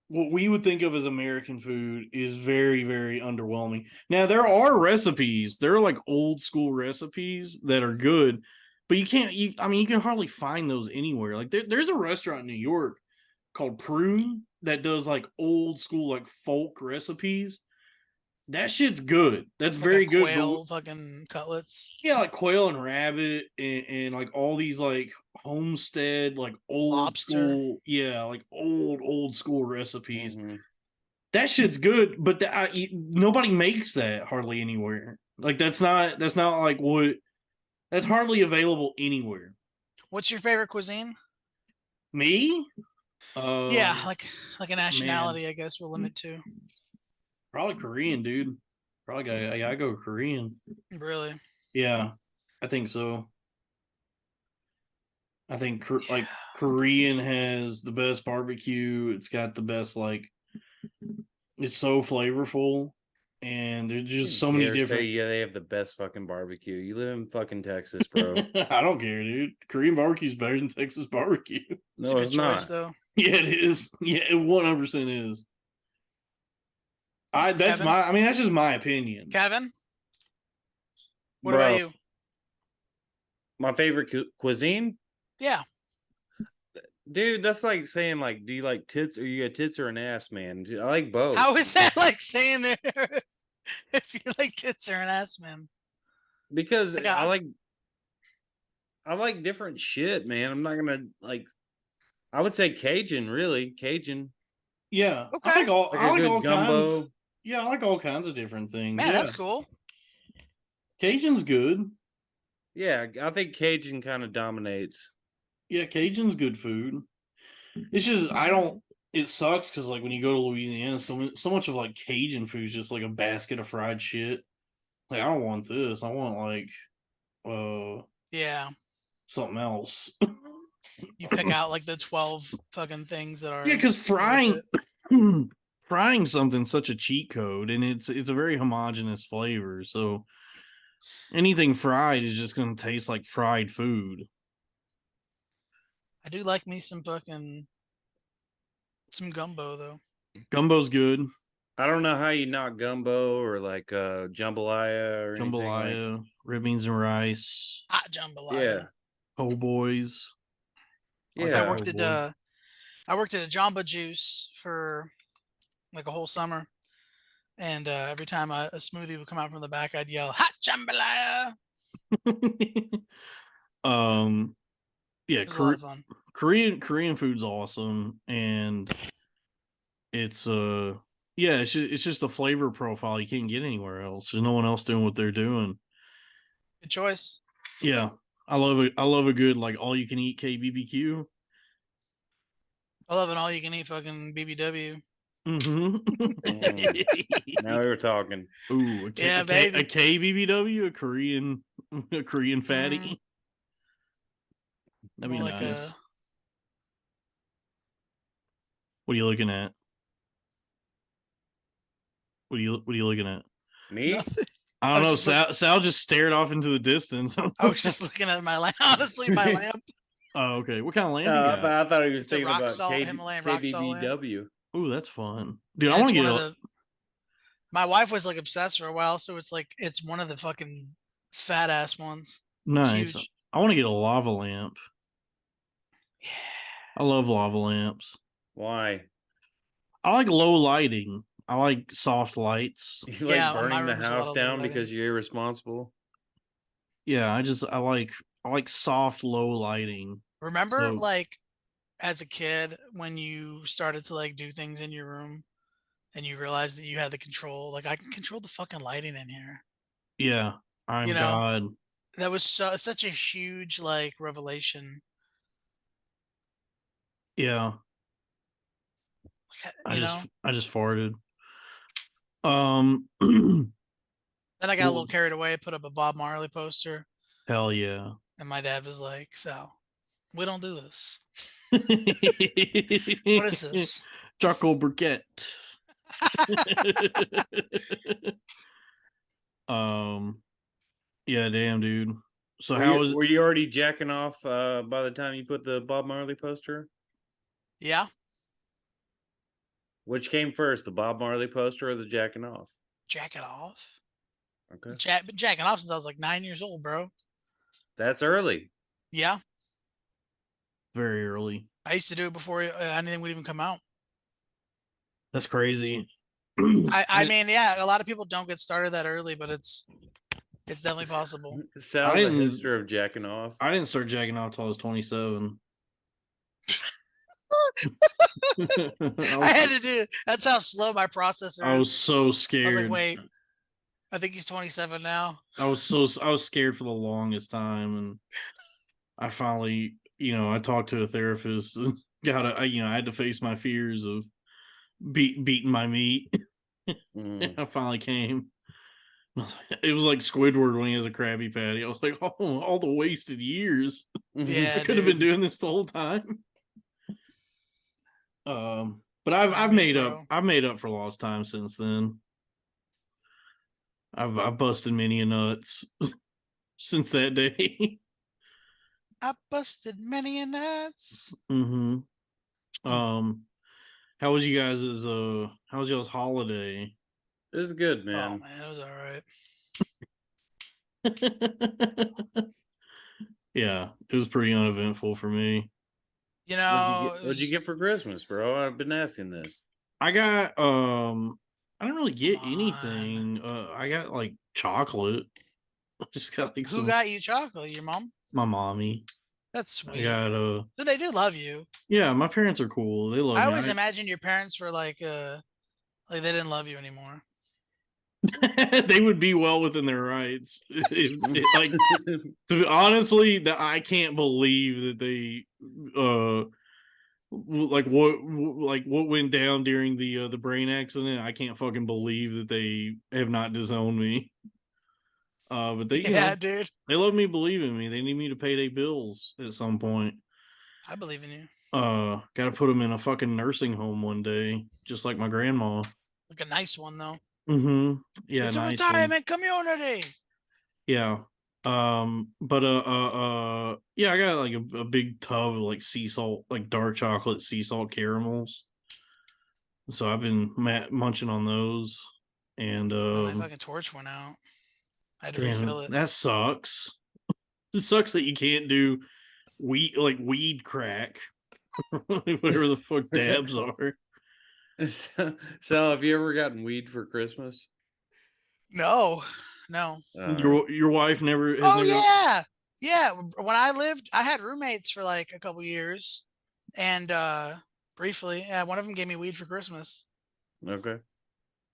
what we would think of as American food, is very, very underwhelming. Now, there are recipes, there are like old school recipes that are good, but you can't, I mean, you can hardly find those anywhere. Like, there's a restaurant in New York called Prune that does like old school, like folk recipes. That shit's good. That's Like very a good. quail fucking cutlets. Yeah, like quail and rabbit and like all these like homestead, like old Lobster. school, yeah, like old school recipes. Mhm. That shit's good, but nobody makes that hardly anywhere. Like that's not like what that's hardly available anywhere. What's your favorite cuisine? Me? Yeah, like a man, nationality, I guess we'll limit to. probably Korean, dude. Probably I go Korean. Really? Yeah, I think so. I think like Korean has the best barbecue. It's got the best like. It's so flavorful, and there's just so many Say, different. yeah, they have the best fucking barbecue. You live in fucking Texas, bro. I don't care, dude. Korean barbecue is better than Texas barbecue. It's No, a good it's choice, not. though. Yeah, it is. Yeah, it 100% is. That's Kevin? I mean, that's just my opinion. Kevin? What Bro, about you? my favorite cuisine? Yeah. Dude, that's like saying, like, do you like tits or you got tits or an ass, man? I like both. How is that like saying it? If you like tits or an ass, man? Because Like, I like different shit, man. I'm not gonna like. I would say Cajun, really Cajun. Yeah, Okay. I like all. Like I a like good all gumbo. kinds. Yeah, I like all kinds of different things. Man, yeah. that's cool. Cajun's good. Yeah, I think Cajun kind of dominates. Yeah, Cajun's good food. It's just I don't. It sucks because like when you go to Louisiana, so much of like Cajun food is just like a basket of fried shit. Like I don't want this. I want like Yeah. something else. You pick out like the 12 fucking things that are. Yeah, because worth frying something's such a cheat code, and it's a very homogenous flavor. So anything fried is just going to taste like fried food. I do like me some gumbo though. Gumbo's good. I don't know how you knock gumbo or like jambalaya or anything like. Jambalaya, red beans and rice, Hot jambalaya. Yeah, po' boys. yeah. I worked at a Jamba Juice for like a whole summer, and every time a smoothie would come out from the back, I'd yell "Hot jambalaya!" Yeah, It was a lot of fun. Korean food's awesome, and it's yeah, it's just a flavor profile you can't get anywhere else. There's no one else doing what they're doing. Good choice. Yeah, I love it. I love a good like all you can eat KBBQ. I love an all you can eat fucking BBW. Mm-hmm. Now we were talking. Ooh, Yeah, baby. A KBBW, a Korean fatty. That'd be More like nice. What are you looking at? What are you looking at? Me? Nothing. I don't know. was just Sal just stared off into the distance. I was just looking at my lamp. Honestly, my lamp. Oh, okay. What kind of lamp No, you I, got? I thought he was It's a thinking rock about salt, Himalayan rock salt lamp. KBBW. Ooh, that's fun, dude. And I want it's to one get of the. My wife was like obsessed for a while, so it's one of the fucking fat ass ones. It's nice. huge. I want to get a lava lamp. Yeah. I love lava lamps. Why? I like low lighting. I like soft lights. You Yeah, like well, my burning the room is a lot house of low down lighting. because you're irresponsible? Yeah, I like soft low lighting. Remember, So like, as a kid, when you started to like do things in your room, and you realized that you had the control. Like, I can control the fucking lighting in here. yeah, You I'm know, God. that was such a huge like revelation. Yeah, Like, you know. I just farted. Then I got a little Well, carried away, put up a Bob Marley poster, hell yeah. and my dad was like, "So, we don't do this. What is this?" Choco briquette. Yeah, damn, dude. So Were how you, was were you already jacking off by the time you put the Bob Marley poster? Yeah, Which came first, the Bob Marley poster or the jacking off? jacking off. Okay. Been jacking off since I was like 9 years old, bro. That's early. Yeah, very early? I used to do it before anything would even come out. That's crazy. I mean, yeah, a lot of people don't get started that early, but it's definitely possible. Sal's a didn't- history of jacking off. I didn't start jacking off till I was 27. I had to do. That's how slow my processor I was is. so I was scared. like, wait, I think he's 27 now. I was scared for the longest time, and I finally, I talked to a therapist. And I had to face my fears of beating my meat. Mm. I finally came. It was like Squidward when he has a Krabby Patty. I was like, oh, all the wasted years. Yeah, I could have been dude. doing this the whole time. But I've Not me, made bro. up. I've made up for lost time since then. I've busted many a nuts since that day. I busted many a nuts. Mm-hmm. How was you guys' how was y'all's holiday? It was good, Oh man. man, it was all right. Yeah, it was pretty uneventful for me. You know, What'd you get for Christmas, bro? I've been asking this. I got I didn't really get Come on. anything. I got like chocolate. I just got like Who got you chocolate? Your mom? my mommy. That's I sweet. got So they do love you. yeah, my parents are cool. They love I me. always imagined your parents were like they didn't love you anymore. They would be well within their rights. Like honestly, that I can't believe that they like what went down during the brain accident. I can't fucking believe that they have not disowned me. But they Dude. they love me, believe in me. They need me to pay their bills at some point. I believe in you. Got to put them in a fucking nursing home one day, just like my grandma. Like a nice one though. Mm-hmm. Yeah, It's a nice retirement community. Yeah. But yeah, I got like a big tub of like sea salt, like dark chocolate sea salt caramels. So I've been munching on those, and My fucking torch went out. I had to refill it. that sucks. It sucks that you can't do weed crack, whatever the fuck dabs are. So, have you ever gotten weed for Christmas? No. Your wife never. Yeah. When I lived, I had roommates for like a couple years, and briefly, yeah, one of them gave me weed for Christmas. Okay.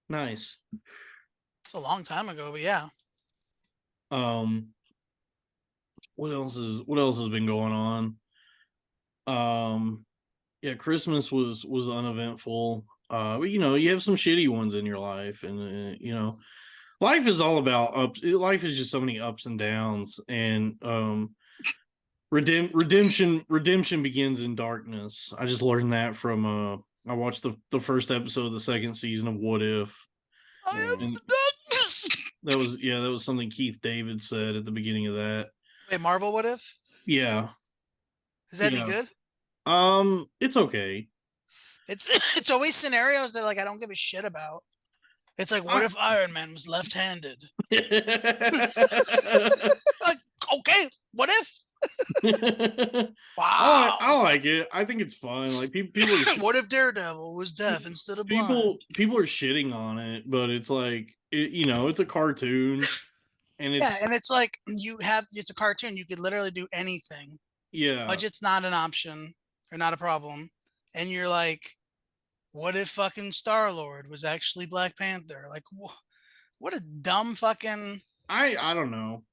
Nice. It's a long time ago, but yeah. What else has been going on? Yeah, Christmas was uneventful. But you have some shitty ones in your life, and life is all about ups. Life is just so many ups and downs, and redemption begins in darkness. I just learned that from I watched the first episode of the second season of What If. I am And the darkness. that was something Keith David said at the beginning of that. Wait, Marvel, what if? Yeah. Is that any Yeah. good? It's okay. It's it's always scenarios that like I don't give a shit about. It's like, what if Iron Man was left-handed? Like, okay, what if? Wow. I like it. I think it's fun. Like people are What if Daredevil was deaf instead of blind? people are shitting on it, but it's like it's a cartoon, and Yeah, it's and it's like it's a cartoon. You could literally do anything. yeah. Budget's not an option or not a problem. And you're like, what if fucking Star-Lord was actually Black Panther? Like, what a dumb fucking. I don't know.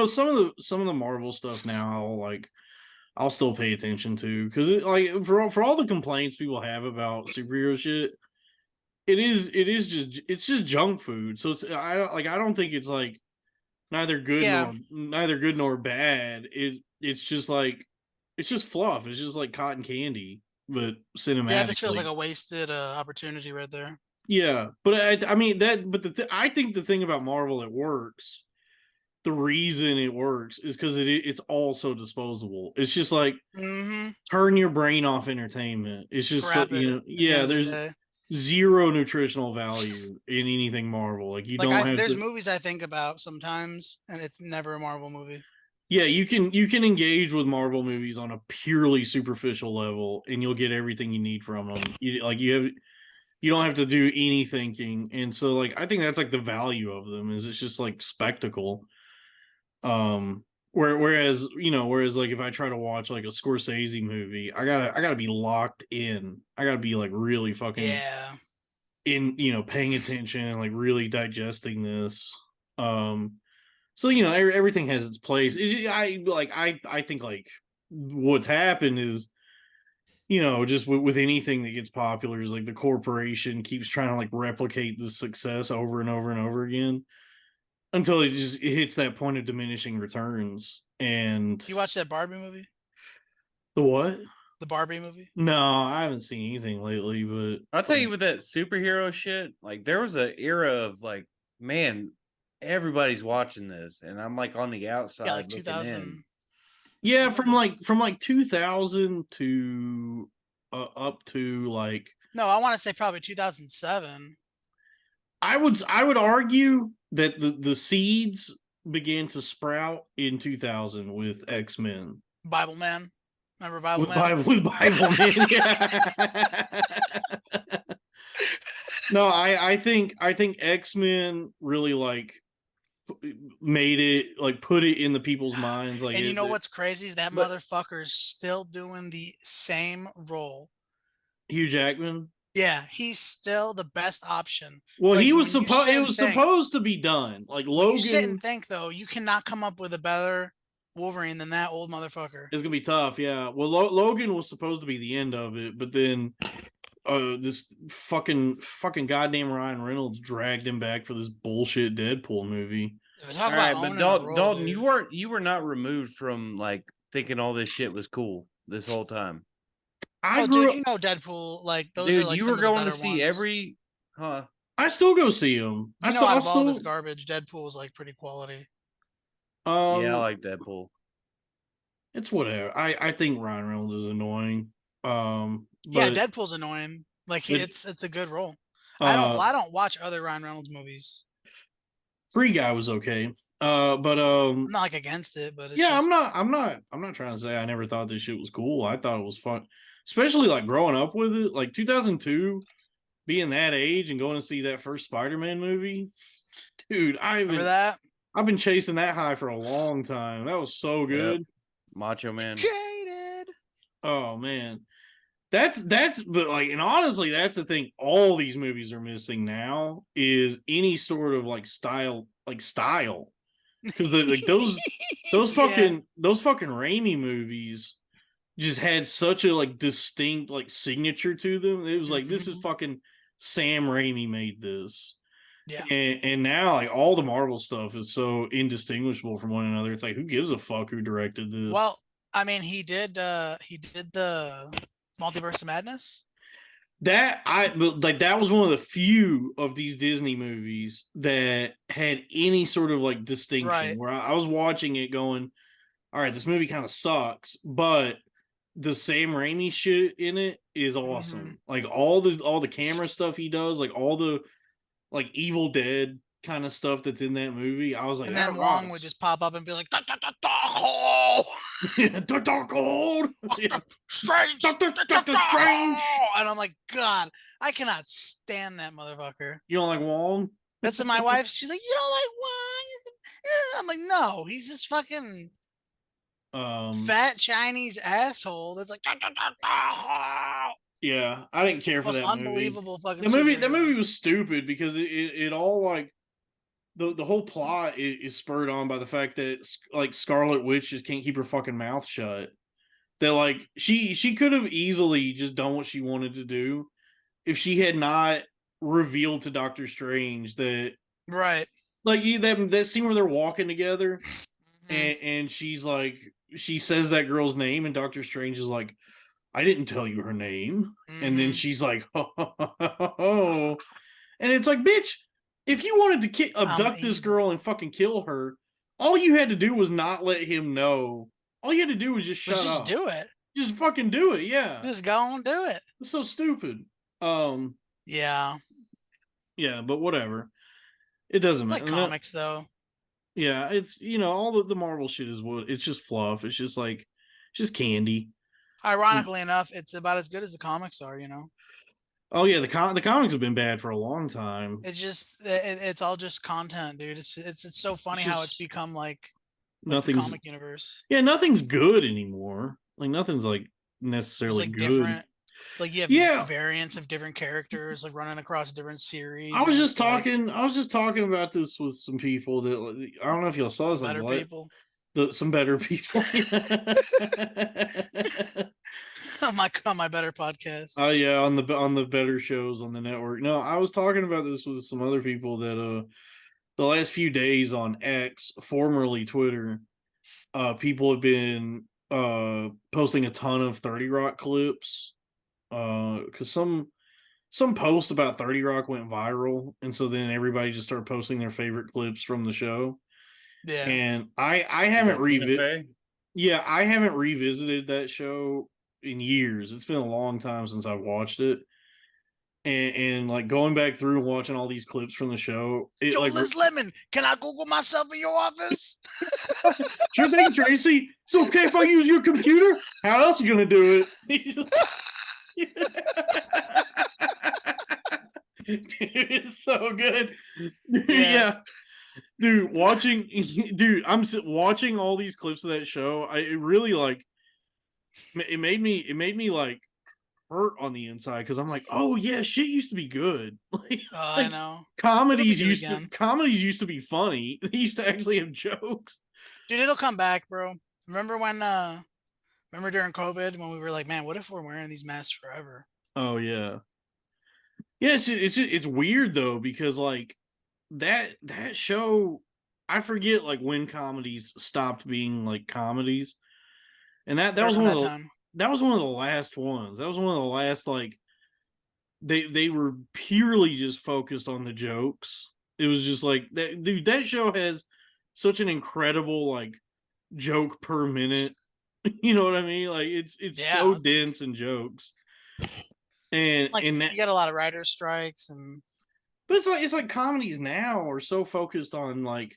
Some of the Marvel stuff now, like I'll still pay attention to because like for all the complaints people have about superhero shit, it's just junk food. So I don't think it's like neither good Yeah. nor bad. It's just like it's just fluff. It's just like cotton candy, but cinematically. Yeah, this feels like a wasted opportunity right there. Yeah, but I mean that. But I think the thing about Marvel, it works. The reason it works is because it's all so disposable. It's just like turn your brain off entertainment. It's just Crap it at the end of the there's day. zero nutritional value in anything Marvel. Like you Like don't have there's to. movies I think about sometimes, and it's never a Marvel movie. Yeah, you can engage with Marvel movies on a purely superficial level, and you'll get everything you need from them. You don't have to do any thinking, and so like I think that's like the value of them is it's just like spectacle. Whereas like if I try to watch like a Scorsese movie, I gotta be locked in. I gotta be like really fucking in paying attention and like really digesting this. So everything has its place. I think like what's happened is just with anything that gets popular is like the corporation keeps trying to like replicate the success over and over and over again until it hits that point of diminishing returns. And You watch that Barbie movie? the what? The Barbie movie? No, I haven't seen anything lately, but I'll tell you with that superhero shit, like there was an era of like, man, everybody's watching this, and I'm like on the outside Yeah, like looking 2000. in. Yeah, from like 2000 to up to like No, I want to say probably 2007. I would argue that the seeds began to sprout in 2000 with X-Men. Bible Man. Remember Bible Man? With Bible Man. Yeah. No, I think X-Men really like made it like put it in the people's minds like and you know what's crazy is that motherfucker's still doing the same role. Hugh Jackman. Yeah, he's still the best option. Well, like, it was supposed to be done. Like Logan. You sit and think though, you cannot come up with a better Wolverine than that old motherfucker. It's gonna be tough, yeah. Well, Logan was supposed to be the end of it, but then this fucking goddamn Ryan Reynolds dragged him back for this bullshit Deadpool movie. All right, but Dalton, you were not removed from like thinking all this shit was cool this whole time. Dude, you know Deadpool, like those are like you some were of the going better to see ones. every I still go see them. You know, out of all this garbage, Deadpool is like pretty quality. Yeah, I like Deadpool. It's whatever. I think Ryan Reynolds is annoying. Yeah, Deadpool's annoying. Like it's a good role. I don't watch other Ryan Reynolds movies. Free Guy was okay. But I'm not like against it, but it's I'm not trying to say I never thought this shit was cool. I thought it was fun, especially like growing up with it. Like 2002, being that age and going to see that first Spider-Man movie, dude. Remember that? I've been chasing that high for a long time. That was so good. Yep. Macho Man. Jaded. Oh man. But like, and honestly, that's the thing all these movies are missing now is any sort of like style. Because like those fucking Raimi movies just had such a like distinct like signature to them. It was like this is fucking Sam Raimi made this. Yeah. And now like all the Marvel stuff is so indistinguishable from one another. It's like who gives a fuck who directed this? Well, I mean he did the Multiverse of Madness. that was one of the few of these Disney movies that had any sort of like distinction Right. where I was watching it going, all right, this movie kind of sucks, but the Sam Raimi shit in it is Mm-hmm. awesome. Like all the camera stuff he does, like all the like Evil Dead kind of stuff that's in that movie. I was like, And that then Wong would rocks. just pop up and be like, "Da-da-da-da-ho! Yeah, the Darkhold. Yeah. Doctor Strange, Doctor Strange. and I'm like, God, I cannot stand that motherfucker. You don't like Wong? That's my wife. She's like, you don't like Wong? I'm like, no, he's this fucking Um, fat Chinese asshole that's like, "Da-da-da-da-ho!" yeah, I didn't care for Most that movie. unbelievable fucking That movie superhero. was stupid because it all like the whole plot is spurred on by the fact that like Scarlet Witch just can't keep her fucking mouth shut. That like she could have easily just done what she wanted to do if she had not revealed to Doctor Strange that Right. like that scene where they're walking together Mhm. and she's like she says that girl's name and Doctor Strange is like, I didn't tell you her name. And then Mhm. she's like, oh. And it's like, bitch, if you wanted to I'm abduct this girl evil. and fucking kill her, all you had to do was not let him know. All you had to do was just But shut just up. do it. Just fucking do it. Yeah. Just go and do it. It's so stupid. Um, Yeah. yeah, but whatever. It doesn't It's like matter. comics though. Yeah, it's all the Marvel shit is what it's just fluff. It's just like it's just candy. Ironically enough, it's about as good as the comics are, you know. Oh yeah, the comics have been bad for a long time. It's all just content, dude. It's so It's funny how it's just become like the nothing's comic universe. yeah, nothing's good anymore. Like nothing's like There's necessarily like good. different like you have Yeah, variants of different characters like running across different I series was and just it's like talking. I was just talking about this with some people that I don't know if y'all saw this. some Like better people. some better people. On my better podcast. Oh yeah, on the better shows on the network. No, I was talking about this with some other people that the last few days on X, formerly Twitter, people have been posting a ton of 30 Rock clips. Because some post about 30 Rock went viral, and so then everybody just started posting their favorite clips from the show. Yeah. And I Is haven't that Tina Fey? yeah, I haven't revisited that show in years. It's been a long time since I've watched it. And like going back through and watching all these clips from the show, it Yo, like Liz Lemon, can I Google myself in your office? sure thing, Tracy. It's okay if I use your computer. How else are you gonna do it? Dude, it's so good. Yeah. Yeah, dude. Dude, watching all these clips of that show. It really like it made me like hurt on the inside because I'm like, oh yeah, shit used to be good. Oh, I Like know. It'll be comedies good used to again. be funny. They used to actually have jokes. Dude, it'll come back, bro. Remember when remember during COVID when we were like, man, what if we're wearing these masks forever? Oh yeah, yeah. It's weird though because like that show, I forget like when comedies stopped being like comedies, and that was Around one of that the time. last ones. That was one of the last like they were purely just focused on the jokes. It was just like that dude, that show has such an incredible like joke per minute. You know what I mean? Like it's so Yeah. dense in jokes. Like And that you got a lot of writer strikes and but it's like comedies now are so focused on like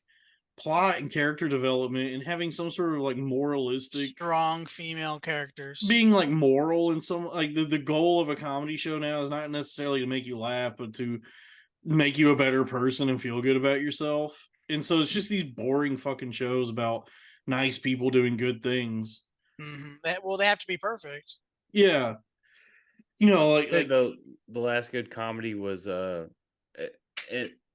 plot and character development and having some sort of like moralistic strong female characters. being like moral and some like the goal of a comedy show now is not necessarily to make you laugh but to make you a better person and feel good about yourself. And so it's just these boring fucking shows about nice people doing good things. Well, they have to be perfect. Yeah. You know, Say the last good comedy was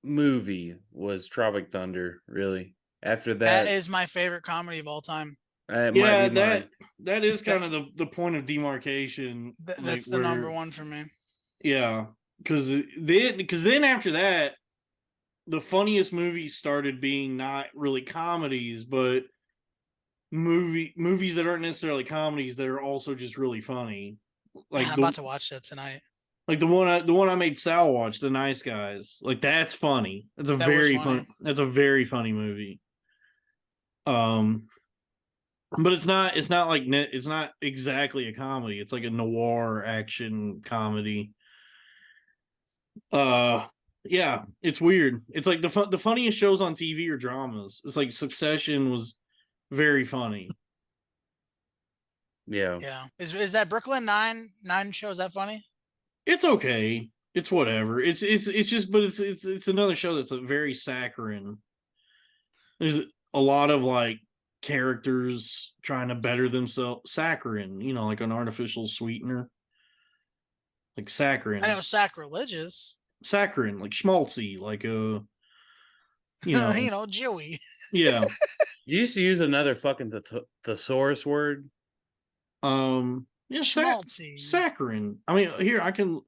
movie was Tropic Thunder. Really, after That that, is my favorite comedy of all time. it might yeah, be mine. that is That kind of the point of demarcation, like that's the number where one for me. yeah, because then after that, the funniest movies started being not really comedies, but movies that aren't necessarily comedies that are also just really funny. Man, Like I'm about to watch that tonight. Like the one I made Sal watch, The Nice Guys. Like that's funny. That's a That was very funny. fun. That's a very funny movie. But it's not. It's not like it's not exactly a comedy. It's like a noir action comedy. Yeah, it's weird. It's like the funniest shows on TV are dramas. It's like Succession was very funny. Yeah. Yeah. Is that Brooklyn Nine show? Is that funny? It's okay. It's whatever. It's just, but it's another show that's very saccharine. There's a lot of like characters trying to better themselves. Saccharin, like an artificial sweetener, like saccharin. I know sacrilegious. Saccharin, like schmaltzy, like you know, you know, Joey. yeah. You used to use another fucking thesaurus word. Yeah, Schmaltzy. saccharin. I mean, here I can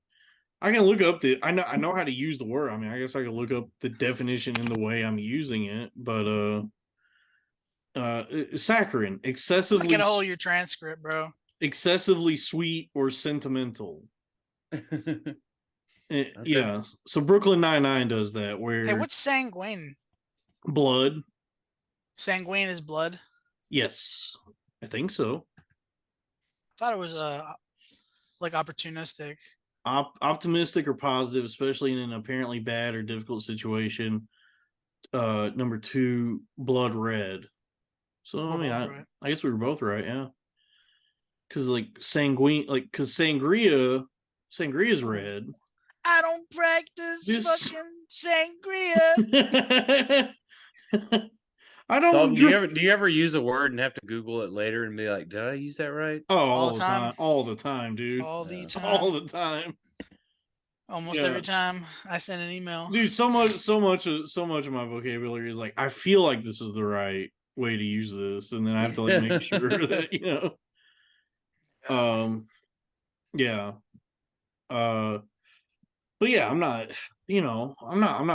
look up I know how to use the word. I mean, I guess I could look up the definition in the way I'm using it, but saccharin, excessively Get a hold of your transcript, bro. excessively sweet or sentimental. Okay. Yeah. So Brooklyn Nine-Nine does that where Hey, what's sanguine? blood. Sanguine is blood. Yes. I think so. I thought it was like opportunistic. Optimistic or positive, especially in an apparently bad or difficult situation. Number 2, blood red. So I mean, I guess we were both right, yeah. Because like sanguine, like because sangria's red. I don't practice fucking sangria. I don't. Dalton, do you ever use a word and have to Google it later and be like, did I use that right? Oh, all the time. All the time, dude. All the time. All the time. Almost every time I send an email. Dude, so much of my vocabulary is like, I feel like this is the right way to use this, and then I have to like make sure that, yeah. But yeah, I'm not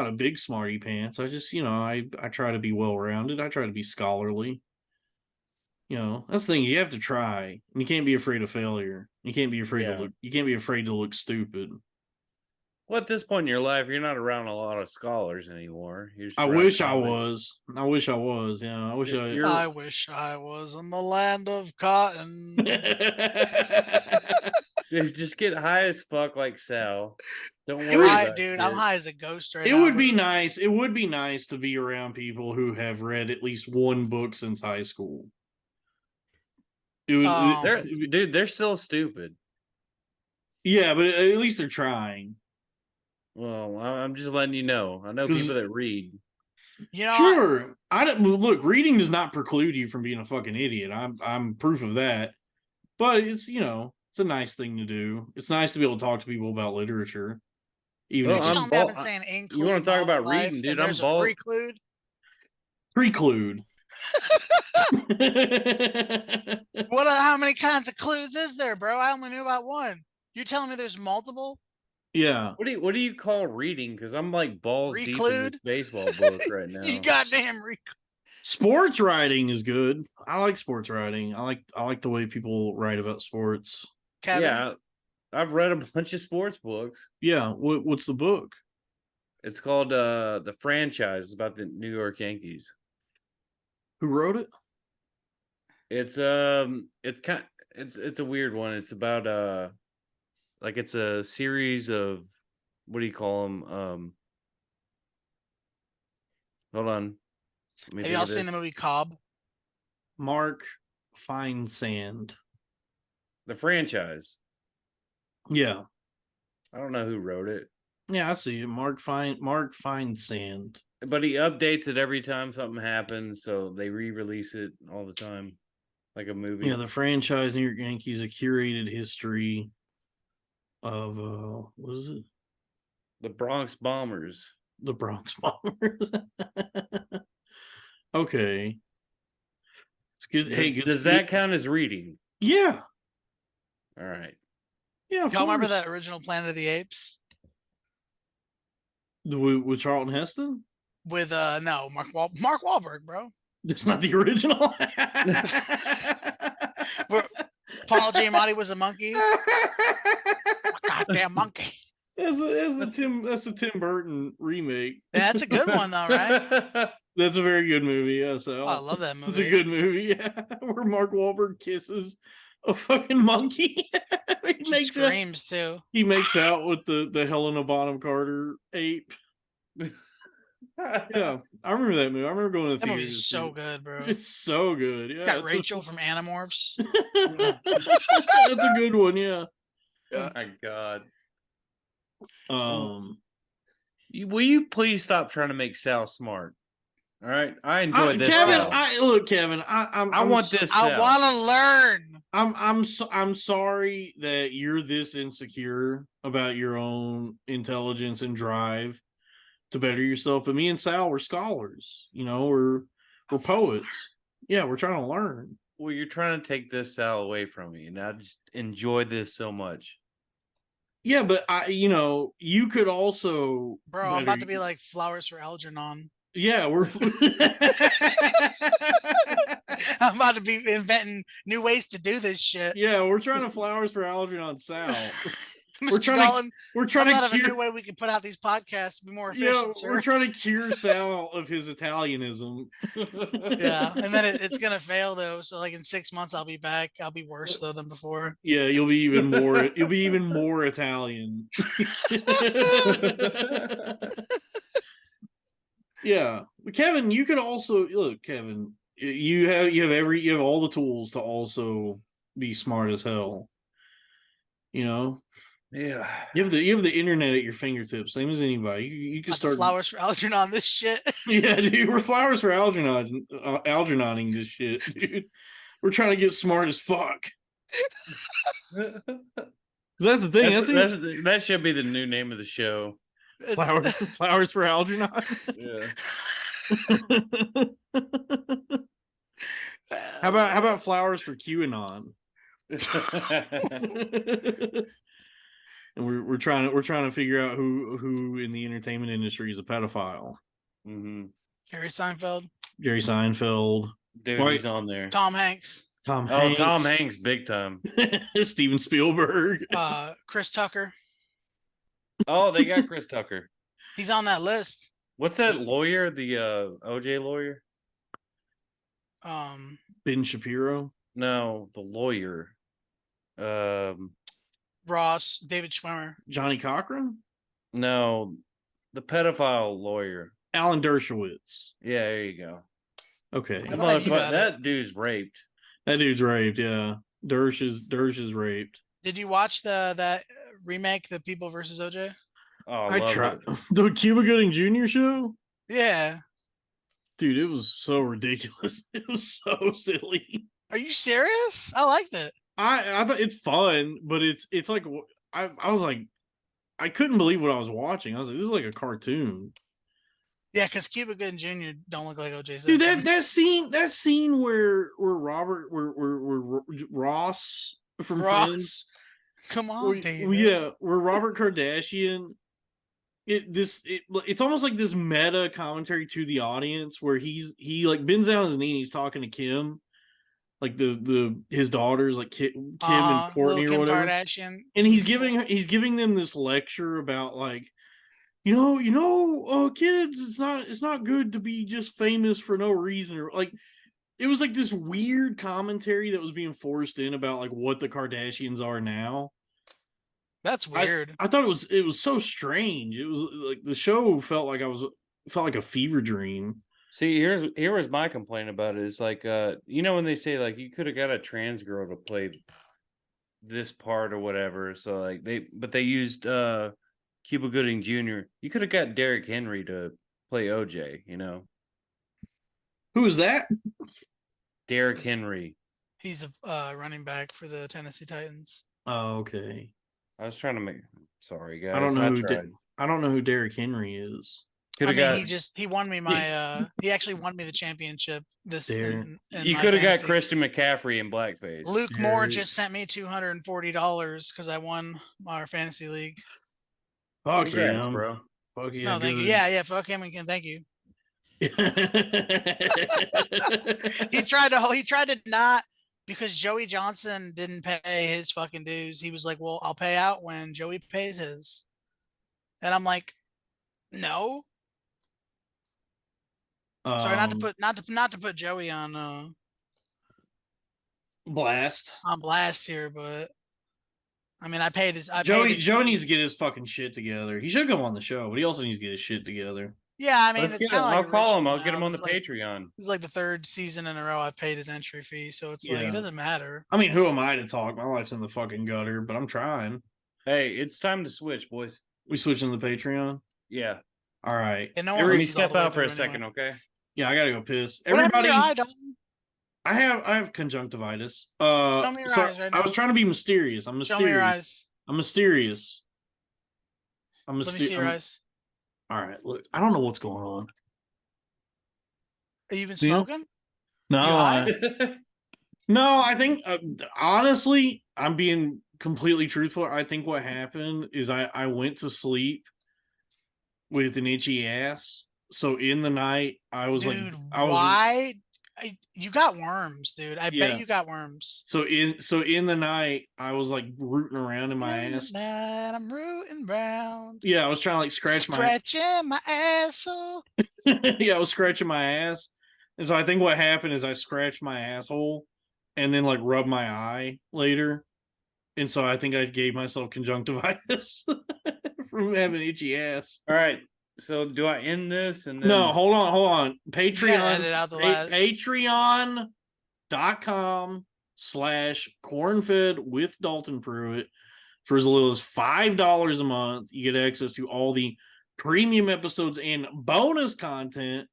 a big smarty pants. I just, I try to be well rounded. I try to be scholarly. That's the thing. You have to try. And you can't be afraid of failure. You can't be afraid to look stupid. Well, at this point in your life, you're not around a lot of scholars anymore. I wish I was. Yeah. I wish I was in the land of cotton. Dude, just get high as fuck like Sal. Don't worry about dude, shit. I'm high as a ghost right it now. It would be nice. It would be nice to be around people who have read at least one book since high school. They're still stupid. Yeah, but at least they're trying. Well, I'm just letting you know. I know people that read. Sure. I don't look. Reading does not preclude you from being a fucking idiot. I'm proof of that. But it's it's a nice thing to do. It's nice to be able to talk to people about literature. Even if I've been saying include. You want to talk about reading, dude? I'm bald. Preclude. How many kinds of clues is there, bro? I only knew about one. You're telling me there's multiple? Yeah. What do you call reading? Because I'm like balls deep in this baseball book right now. You goddamn Sports writing is good. I like sports writing. I like the way people write about sports. Kevin? Yeah, I've read a bunch of sports books. Yeah. What's the book? It's called The Franchise, about the New York Yankees. Who wrote it? It's it's a weird one. It's about like it's a series of, what do you call them? Hold on. Have y'all seen the movie Cobb? Mark Feinsand. The Franchise. Yeah. I don't know who wrote it. Yeah, I see it. Mark Feinsand. But he updates it every time something happens, so they re-release it all the time, like a movie. Yeah, The Franchise, New York Yankees, a curated history of what is it? The Bronx Bombers. The Bronx Bombers. Okay. It's good. Hey, good. Does that count as reading? Yeah. All right. Yeah. Y'all remember that original Planet of the Apes? With Charlton Heston? With no, Mark Wahlberg, bro. That's not the original. Paul Giamatti was a monkey. Goddamn monkey. That's a Tim Burton remake. Yeah, that's a good one though, right? That's a very good movie. Yeah, so Oh, I love that it's a movie. good movie. Yeah, where Mark Wahlberg kisses a fucking monkey. She screams too. He makes out with the Helena Bonham Carter ape. Yeah, I remember that movie. I remember going to the That theater. movie's so good, bro. It's so good. Yeah, Got Rachel from Animorphs. That's a good one. Yeah. Oh my God. Um. Will you please stop trying to make Sal smart? All right, I enjoy this. Kevin, Sal. Kevin. I want this. I Sal. want to learn. I'm sorry that you're this insecure about your own intelligence and drive to better yourself. But me and Sal, we're scholars. You know, we're poets. Yeah, we're trying to learn. Well, you're trying to take this Sal away from me, and I just enjoy this so much. Yeah, but you could also, Bro, I'm about to be like Flowers for Algernon. Yeah, we're. I'm about to be inventing new ways to do this shit. Yeah, we're trying to Flowers for Algernon Sal. We're trying to cure a new way we can put out these podcasts, be more efficient. Yeah, we're trying to cure Sal of his Italianism. Yeah, and then it's gonna fail though. So like in 6 months, I'll be back. I'll be worse though than before. Yeah, you'll be even more. You'll be even more Italian. Yeah, Kevin, you could also look. Kevin, you have all the tools to also be smart as hell. You know. Yeah, you have the internet at your fingertips, same as anybody. You can start Flowers for Algernon this shit. Yeah, dude, we're Flowers for Algernoning this shit, dude. We're trying to get smart as fuck. That's the thing. That should be the new name of the show. Flowers for Algernon. Yeah. How about Flowers for QAnon? And we're trying to figure out who in the entertainment industry is a pedophile. Mm-hmm. Jerry Seinfeld. Dude, he's on there. Tom Hanks. Tom Hanks, big time. Steven Spielberg. Chris Tucker. Oh, they got Chris Tucker. He's on that list. What's that lawyer? The OJ lawyer? Ben Shapiro. No, the lawyer. Ross, David Schwimmer. Johnny Cochran? No, the pedophile lawyer. Alan Dershowitz. Yeah, there you go. Okay. That dude's raped. That dude's raped, yeah. Dersh is raped. Did you watch that remake, The People versus OJ? Oh, I tried. The Cuba Gooding Jr. show? Yeah. Dude, it was so ridiculous. It was so silly. Are you serious? I liked it. I thought it's fun, but it's like I was like, I couldn't believe what I was watching. I was like, this is like a cartoon. Yeah, because Cuba Gooding Jr. don't look like OJ Simpson. Dude, that scene where Ross from Friends, come on, David. Yeah, where Robert Kardashian. It's almost like this meta commentary to the audience where he like bends down his knee and he's talking to Kim. Like his daughters, like Kim and Courtney or whatever, Kardashian. And he's giving them this lecture about like, kids, it's not good to be just famous for no reason, or like it was like this weird commentary that was being forced in about like what the Kardashians are now. That's weird. I thought it was so strange. It was like the show felt like a fever dream. See, here was my complaint about it. Is like, when they say like you could have got a trans girl to play this part or whatever. So like they used Cuba Gooding Jr. You could have got Derrick Henry to play OJ. Who is that? Derrick Henry. He's a running back for the Tennessee Titans. Oh, okay. I was trying to make. Sorry, guys. I don't know who Derrick Henry is. He won me my he actually won me the championship this you could have got Christian McCaffrey in blackface. Luke Moore just sent me $240 because I won our fantasy league. Fuck him, bro. Fuck yeah. No, thank you. Yeah, fuck him again. Thank you. He tried to not because Joey Johnson didn't pay his fucking dues. He was like, "Well, I'll pay out when Joey pays his," and I'm like, "No." Sorry, not to put Joey Blast. on blast here, but I mean, I paid his. Joey needs to fee. get his fucking shit together. He should come on the show, but he also needs to get his shit together. Yeah, I mean, Let's it's get kind him. of like I'll a call him. ritual I'll get now. him on the It's like Patreon. this is like the third season in a row I've paid his entry fee, so it's like Yeah. it doesn't matter. I mean, who am I to talk? My life's in the fucking gutter, but I'm trying. Hey, it's time to switch, boys. We switching to the Patreon? Yeah. All right. And no one Let me listens all step the way out for a through second, anyway. okay? Yeah, I gotta go piss. What happened to Everybody, your eye, Dalton? I have conjunctivitis. Show me your So eyes right I now. was trying to be mysterious. I'm Show me your mysterious. eyes. I'm mysterious. Let me see your eyes. All right, look, I don't know what's going on. Are you been See 'em? smoking? No, You high? no. I think honestly, I'm being completely truthful. I think what happened is I went to sleep with an itchy ass. So in the night, I was Dude, like, I was why? You got worms, dude. I bet yeah. you got worms. So in the night, I was like rooting around in my In ass. the night, I'm rooting round, Yeah, I was trying to like scratching my asshole. yeah, I was scratching my ass. And so I think what happened is I scratched my asshole and then like rubbed my eye later. And so I think I gave myself conjunctivitis from having itchy ass. All right. So do I end this and then No, hold on. You gotta edit out the last. Patreon.com/cornfed with Dalton Pruitt. For as little as $5 a month, you get access to all the premium episodes and bonus content.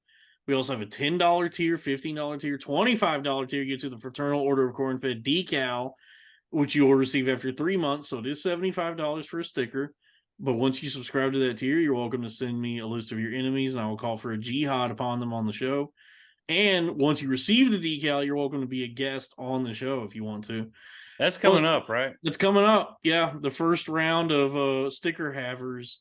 We also have a $10 tier, $15 tier, $25 tier. You get to the Fraternal Order of Cornfed decal, which you will receive after 3 months. So it is $75 for a sticker. But once you subscribe to that tier, you're welcome to send me a list of your enemies, and I will call for a jihad upon them on the show. And once you receive the decal, you're welcome to be a guest on the show if you want to. that's coming up, right? It's coming up. Yeah, the first round of sticker havers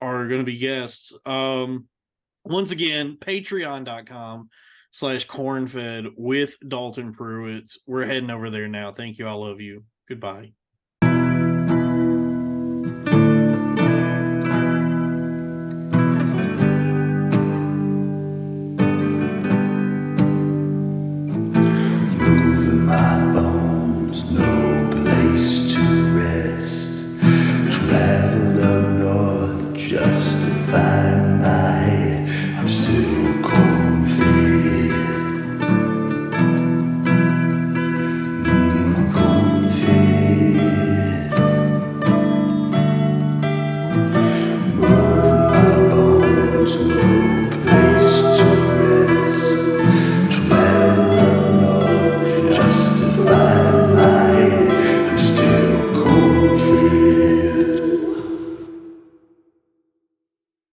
are going to be guests. Once again, patreon.com/cornfed with Dalton Pruitt. We're heading over there now. Thank you. I love you. Goodbye.